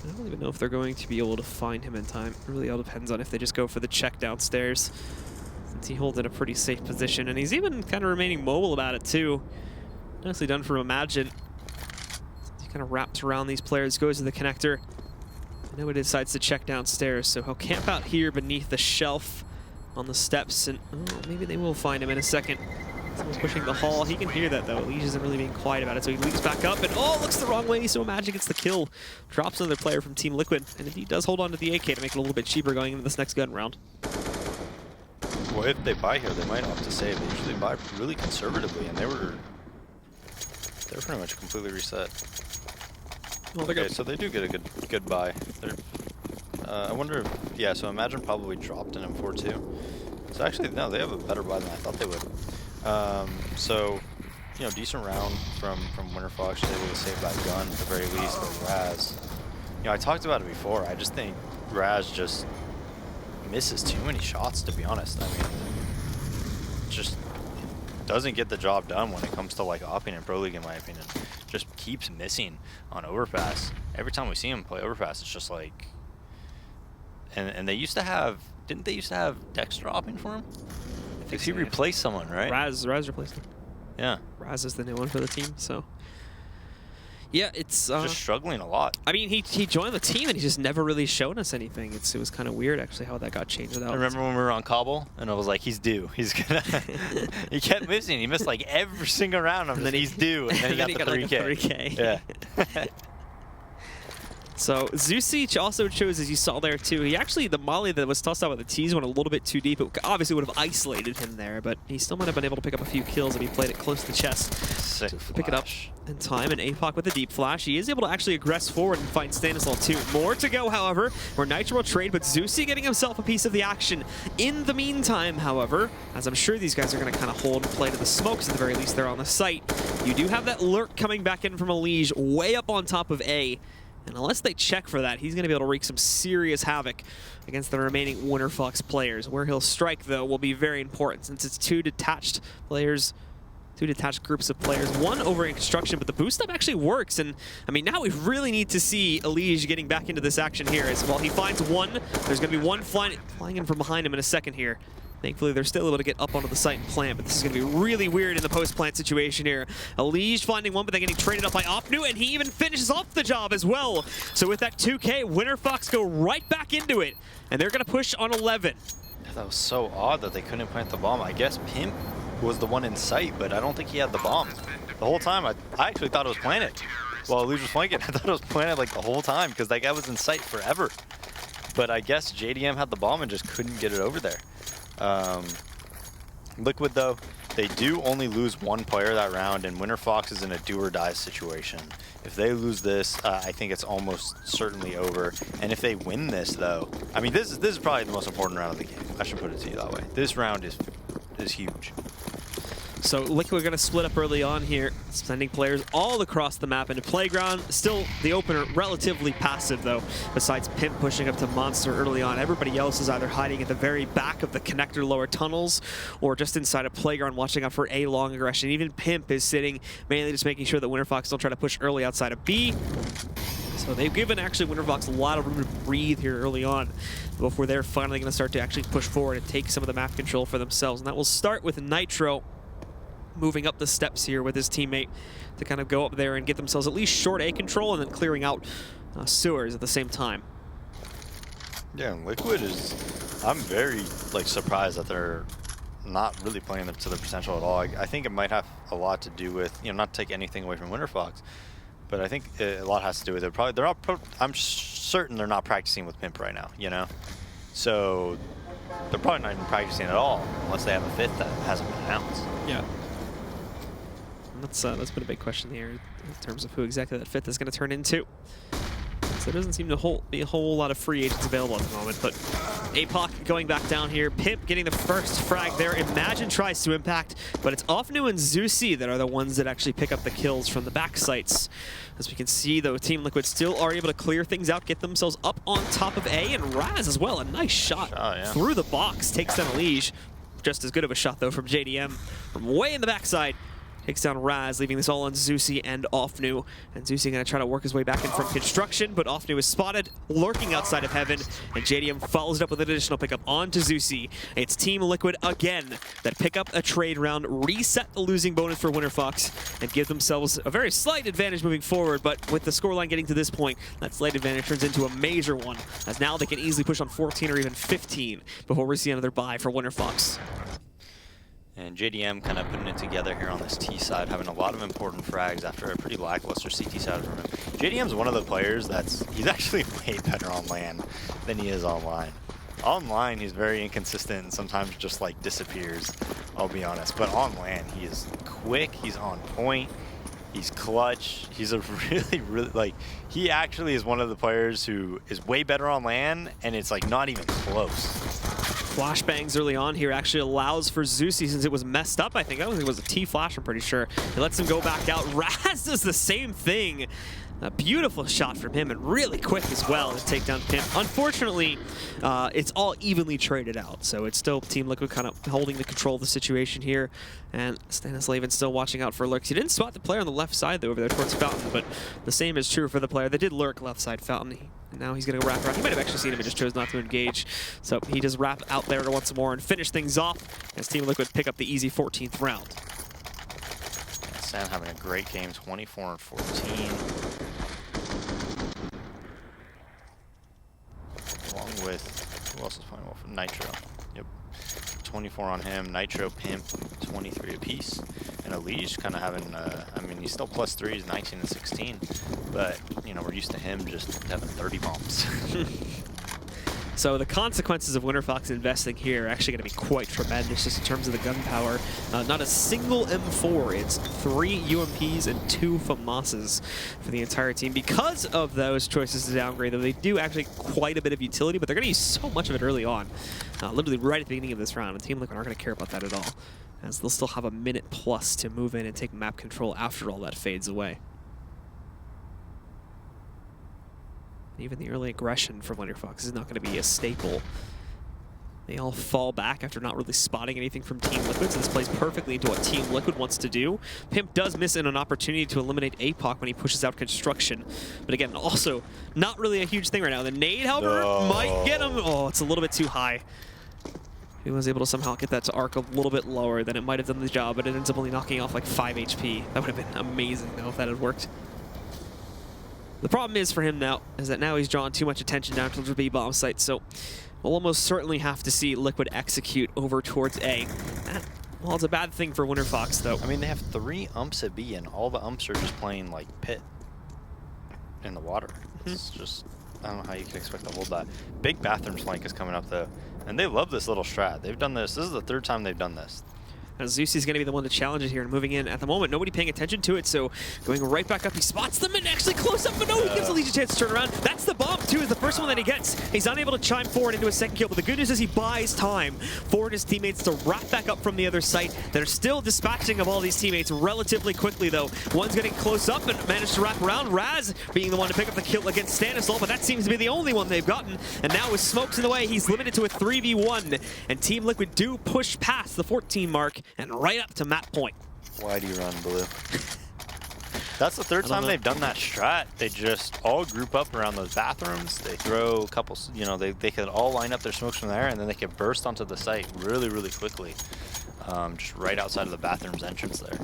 I don't even know if they're going to be able to find him in time. It really all depends on if they just go for the check downstairs. since he holds in a pretty safe position, and he's even kind of remaining mobile about it too. Nicely done from Imagine. He kind of wraps around these players, goes to the connector. I know he decides to check downstairs, so he'll camp out here beneath the shelf on the steps, and oh, maybe they will find him in a second. Someone's pushing the hall. He can hear that though. Lige isn't really being quiet about it, so he leaps back up and oh, looks the wrong way, so Imagine gets the kill. Drops another player from Team Liquid, and indeed does hold on to the AK to make it a little bit cheaper going into this next gun round. Well, if they buy here, they might opt to save. They usually buy really conservatively, and they're pretty much completely reset. Well, Okay, so they do get a good buy. I wonder if, yeah, so Imagine probably dropped an M4 too. So actually, no, they have a better buy than I thought they would. So, you know, decent round from Winterfox, just able to save that gun at the very least. But Raz, you know, I talked about it before. I just think Raz just misses too many shots, to be honest. I mean, just doesn't get the job done when it comes to like opping in Pro League, in my opinion. Just keeps missing on Overpass. Every time we see him play Overpass, it's just like, and they used to have, didn't they used to have Dexter opping for him? Because he replaced someone, right? Raz replaced him. Yeah. Raz is the new one for the team, so. Yeah, it's just struggling a lot. I mean, he joined the team and he's just never really shown us anything. It was kind of weird actually how that got changed out. I remember when we were on Cobble and I was like, he's due. He's gonna. He kept missing. He missed like every single round. And then he's due, and then he got the 3K. Like a 3K. Yeah. So Zusi also chose, as you saw there too. He actually, the molly that was tossed out with the T's went a little bit too deep. It obviously would have isolated him there, but he still might have been able to pick up a few kills if he played it close to the chest. Sick to pick it up in time. And APOC with a deep flash. He is able to actually aggress forward and find Stanislaw too. More to go, however, where Nitro will trade, but Zusi getting himself a piece of the action. In the meantime, however, as I'm sure these guys are going to kind of hold and play to the smokes, at the very least they're on the site. You do have that lurk coming back in from Lige way up on top of A. And unless they check for that, he's going to be able to wreak some serious havoc against the remaining Winterfox players. Where he'll strike, though, will be very important since it's two detached players, two detached groups of players. One over in construction, but the boost up actually works. And, I mean, now we really need to see Lige getting back into this action here. As while he finds one, there's going to be one flying in from behind him in a second here. Thankfully, they're still able to get up onto the site and plant, but this is going to be really weird in the post-plant situation here. Lige finding one, but they're getting traded up by Opnu, and he even finishes off the job as well. So with that 2K, Winterfox go right back into it, and they're going to push on 11. That was so odd that they couldn't plant the bomb. I guess Pimp was the one in sight, but I don't think he had the bomb. The whole time, I actually thought it was planted. While Lige was flanking, I thought it was planted like the whole time, because that guy was in sight forever. But I guess JDM had the bomb and just couldn't get it over there. Liquid, though, they do only lose one player that round, and Winterfox is in a do-or-die situation. If they lose this, I think it's almost certainly over. And if they win this, though, I mean, this is probably the most important round of the game. I should put it to you that way. This round is huge. So Liquid are going to split up early on here, sending players all across the map into Playground. Still, the opener relatively passive, though, besides Pimp pushing up to Monster early on. Everybody else is either hiding at the very back of the connector lower tunnels or just inside a Playground watching out for a long aggression. Even Pimp is sitting, mainly just making sure that Winterfox don't try to push early outside of B. So they've given actually Winterfox a lot of room to breathe here early on before they're finally going to start to actually push forward and take some of the map control for themselves. And that will start with Nitro moving up the steps here with his teammate to kind of go up there and get themselves at least short A control and then clearing out sewers at the same time. Yeah, and Liquid is, I'm very like surprised that they're not really playing them to their potential at all. I think it might have a lot to do with, you know, not to take anything away from Winterfox, but I think a lot has to do with it. I'm certain they're not practicing with Pimp right now, you know? So they're probably not even practicing at all unless they have a fifth that hasn't been announced. Yeah. That's been a big question here in terms of who exactly that fifth is going to turn into. So there doesn't seem to be a whole lot of free agents available at the moment, but APOC going back down here. Pimp getting the first frag there. Imagine tries to impact, but it's Ofnu and Zusi that are the ones that actually pick up the kills from the back sites. As we can see, though, Team Liquid still are able to clear things out, get themselves up on top of A, and Raz as well. A nice shot through the box. Takes down Lige. Just as good of a shot, though, from JDM from way in the backside. Takes down Raz, leaving this all on Zusi and Offnu. And Zusi going to try to work his way back in from construction, but Offnu is spotted, lurking outside of Heaven, and JDM follows it up with an additional pickup onto Zusi. It's Team Liquid again that pick up a trade round, reset the losing bonus for Winterfox, and give themselves a very slight advantage moving forward, but with the scoreline getting to this point, that slight advantage turns into a major one, as now they can easily push on 14 or even 15 before we see another bye for Winterfox. And JDM kind of putting it together here on this T side, having a lot of important frags after a pretty lackluster CT side from him. JDM's one of the players he's actually way better on LAN than he is online. Online, he's very inconsistent and sometimes just like disappears, I'll be honest. But on LAN, he is quick, he's on point, he's clutch, he's a really, like, he actually is one of the players who is way better on LAN, and it's like not even close. Flashbangs early on here actually allows for Zusi, since it was messed up, I think. I don't think it was a T-flash, I'm pretty sure. It lets him go back out. Raz does the same thing. A beautiful shot from him, and really quick as well to take down Pimp. Unfortunately, it's all evenly traded out, so it's still Team Liquid kind of holding the control of the situation here. And Stanislav still watching out for lurks. He didn't spot the player on the left side, though, over there towards Fountain, but the same is true for the player that did lurk left side Fountain. And now he's going to go wrap around. He might have actually seen him and just chose not to engage. So he does wrap out there once more and finish things off as Team Liquid pick up the easy 14th round. Sam having a great game, 24 and 14. Along with, who else is playing well for Nitro? Yep, 24 on him. Nitro, Pimp, 23 apiece. And Elige kind of having, I mean, he's still +3, he's 19 and 16. But, you know, we're used to him just having 30 bumps. So the consequences of Winterfox investing here are actually going to be quite tremendous just in terms of the gunpowder. Not a single M4. It's 3 UMPs and 2 FAMASs for the entire team. Because of those choices to downgrade, though, they do actually quite a bit of utility, but they're going to use so much of it early on. Literally right at the beginning of this round, and Team Liquid aren't going to care about that at all, as they'll still have a minute plus to move in and take map control after all that fades away. Even the early aggression from Winterfox is not going to be a staple. They all fall back after not really spotting anything from Team Liquid, so this plays perfectly into what Team Liquid wants to do. Pimp does miss an opportunity to eliminate APOC when he pushes out construction. But again, also not really a huge thing right now. The nade, however, might get him. Oh, it's a little bit too high. He was able to somehow get that to arc a little bit lower than it might have done the job, but it ends up only knocking off like 5 HP. That would have been amazing, though, if that had worked. The problem is for him now, is that now he's drawn too much attention down towards the B-bomb site, so we'll almost certainly have to see Liquid execute over towards A. Well, it's a bad thing for Winterfox, though. I mean, they have 3 umps at B, and all the umps are just playing, like, pit in the water. It's just, I don't know how you can expect to hold that. Big bathroom flank is coming up, though, and they love this little strat. They've done this. This is the 3rd time they've done this. As Zusi's going to be the one to challenge it here and moving in. At the moment, nobody paying attention to it, so going right back up, he spots them and actually close up, but no, he gives Elige a chance to turn around. That's the bomb, too, is the first one that he gets. He's unable to chime forward into a second kill, but the good news is he buys time for his teammates to wrap back up from the other site. They're still dispatching of all these teammates relatively quickly, though. One's getting close up and managed to wrap around. Raz being the one to pick up the kill against Stanislav, but that seems to be the only one they've gotten. And now with smokes in the way, he's limited to a 3v1, and Team Liquid do push past the 14 mark and right up to map point. Why do you run, Blue? That's the 3rd time they've done that strat. They just all group up around those bathrooms. They throw a couple, you know, they can all line up their smokes from there, and then they can burst onto the site really, really quickly. Just right outside of the bathroom's entrance there.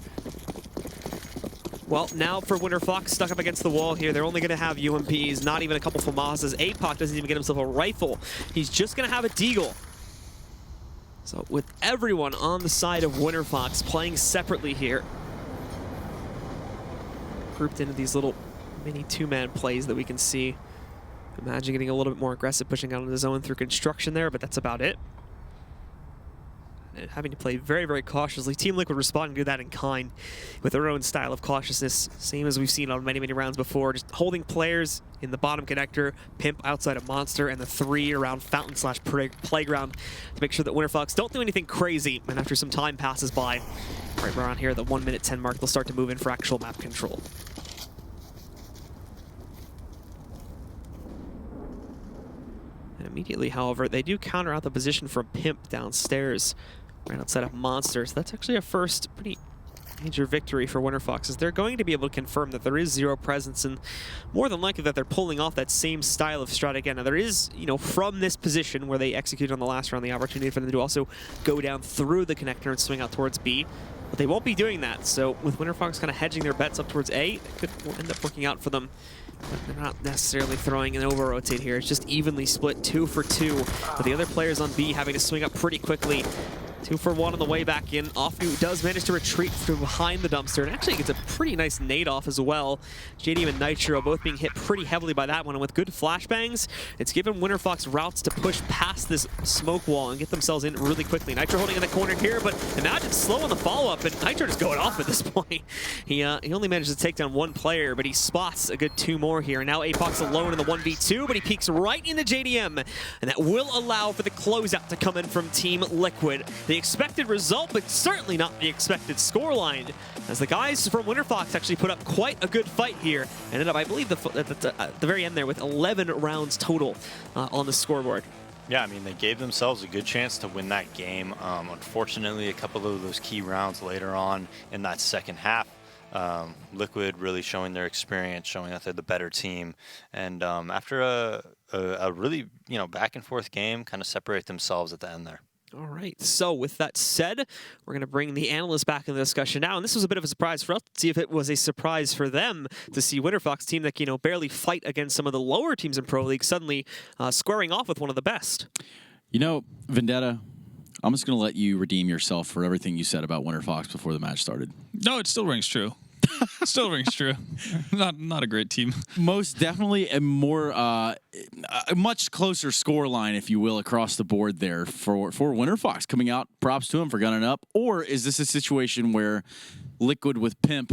Well, now for Winterfox, stuck up against the wall here, they're only going to have UMPs, not even a couple FAMASs. APOC doesn't even get himself a rifle. He's just going to have a deagle. So with everyone on the side of Winterfox playing separately here, grouped into these little mini 2-man plays that we can see. Imagine getting a little bit more aggressive, pushing out of the zone through construction there, but that's about it. And having to play very, very cautiously. Team Liquid responding to that in kind with their own style of cautiousness, same as we've seen on many, many rounds before. Just holding players in the bottom connector, Pimp outside of Monster, and the 3 around Fountain/Playground to make sure that Winterfox don't do anything crazy. And after some time passes by, right around here, the 1 minute 10 mark, they'll start to move in for actual map control. And immediately, however, they do counter out the position from Pimp downstairs, right outside of Monster. So that's actually a first pretty major victory for Winterfox, is they're going to be able to confirm that there is zero presence, and more than likely that they're pulling off that same style of strat again. Now there is, you know, from this position where they executed on the last round, the opportunity for them to also go down through the connector and swing out towards B. But they won't be doing that, so with Winterfox kind of hedging their bets up towards A, it could end up working out for them. But they're not necessarily throwing an over-rotate here. It's just evenly split 2 for 2. But the other players on B having to swing up pretty quickly. 2 for 1 on the way back in. Offnu does manage to retreat from behind the dumpster, and actually gets a pretty nice nade off as well. JDM and Nitro both being hit pretty heavily by that one, and with good flashbangs, it's given Winterfox routes to push past this smoke wall and get themselves in really quickly. Nitro holding in the corner here, but imagine slow on the follow-up, and Nitro just going off at this point. He only managed to take down 1 player, but he spots a good 2 more here. And now Apox alone in the 1v2, but he peeks right into JDM, and that will allow for the closeout to come in from Team Liquid. The expected result, but certainly not the expected scoreline, as the guys from Winterfox actually put up quite a good fight here. Ended up, I believe, at the very end there with 11 rounds total on the scoreboard. Yeah, I mean, they gave themselves a good chance to win that game. Unfortunately, a couple of those key rounds later on in that second half, Liquid really showing their experience, showing that they're the better team. And after a really, you know, back and forth game, kind of separate themselves at the end there. All right, so with that said, we're going to bring the analysts back in the discussion now, and this was a bit of a surprise for us to see if it was a surprise for them to see Winterfox, team that, you know, barely fight against some of the lower teams in Pro League, suddenly squaring off with one of the best. You know, Vendetta, I'm just going to let you redeem yourself for everything you said about Winterfox before the match started. No, it still rings true. Still rings true. Not a great team. Most definitely a more a much closer score line, if you will, across the board there for Winterfox coming out. Props to him for gunning up. Or is this a situation where Liquid with Pimp,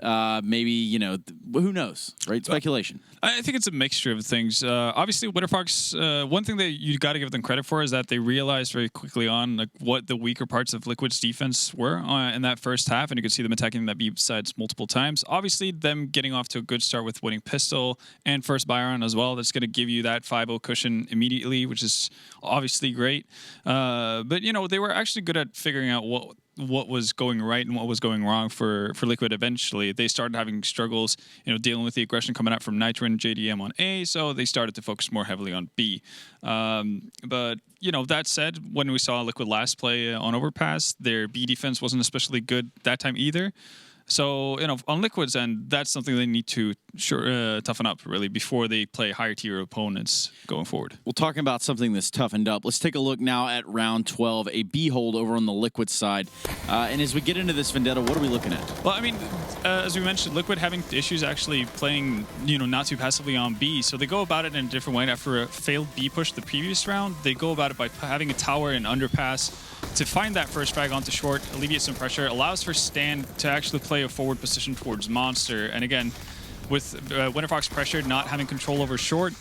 maybe, you know, who knows, right? Speculation. I think it's a mixture of things. Obviously, Winterfox, one thing that you got to give them credit for is that they realized very quickly on like what the weaker parts of Liquid's defense were in that first half, and you could see them attacking that B sides multiple times. Obviously, them getting off to a good start with winning Pistol and first Byron as well. That's going to give you that 5-0 cushion immediately, which is obviously great. But, you know, they were actually good at figuring out what was going right and what was going wrong for Liquid. Eventually they started having struggles, you know, dealing with the aggression coming out from Nitro and JDM on A, so they started to focus more heavily on B. But, you know, that said, when we saw Liquid last play on Overpass, their B defense wasn't especially good that time either. So, you know, on Liquid's end, that's something they need to toughen up, really, before they play higher tier opponents going forward. Well, talking about something that's toughened up, let's take a look now at round 12, a B hold over on the Liquid side. And as we get into this, Vendetta, what are we looking at? Well, I mean, as we mentioned, Liquid having issues actually playing, you know, not too passively on B. So they go about it in a different way. After a failed B push the previous round, they go about it by having a tower and underpass to find that first frag onto short, alleviate some pressure, allows for Stan to actually play a forward position towards Monster. And again, with Winterfox pressured, not having control over short,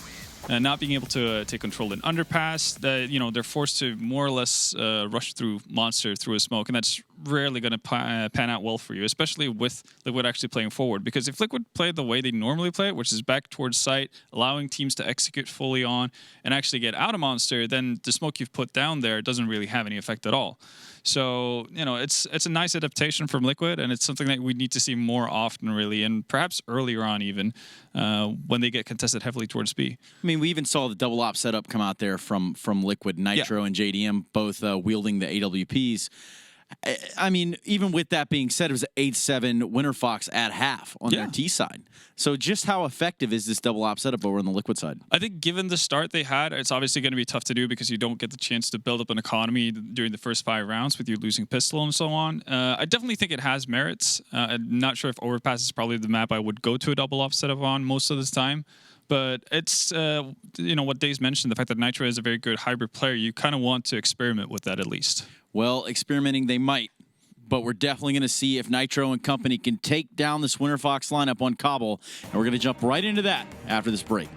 not being able to take control in underpass, you know, they're forced to more or less rush through Monster through a smoke, and that's rarely going to pan out well for you, especially with Liquid actually playing forward. Because if Liquid play the way they normally play it, which is back towards site, allowing teams to execute fully on and actually get out of Monster, then the smoke you've put down there doesn't really have any effect at all. So, you know, it's a nice adaptation from Liquid, and it's something that we need to see more often, really, and perhaps earlier on even, when they get contested heavily towards B. I mean, we even saw the double op setup come out there from Liquid, Nitro and JDM, both wielding the AWPs. I mean, even with that being said, it was 8-7 Winterfox at half on their T side. So just how effective is this double op setup over on the Liquid side? I think given the start they had, it's obviously going to be tough to do because you don't get the chance to build up an economy during the first 5 rounds with you losing Pistol and so on. I definitely think it has merits. I'm not sure if Overpass is probably the map I would go to a double op setup on most of the time. But it's, you know, what Dave's mentioned, the fact that Nitro is a very good hybrid player, you kind of want to experiment with that at least. Well, experimenting they might, but we're definitely going to see if Nitro and company can take down this Winterfox lineup on Cobble, and we're going to jump right into that after this break.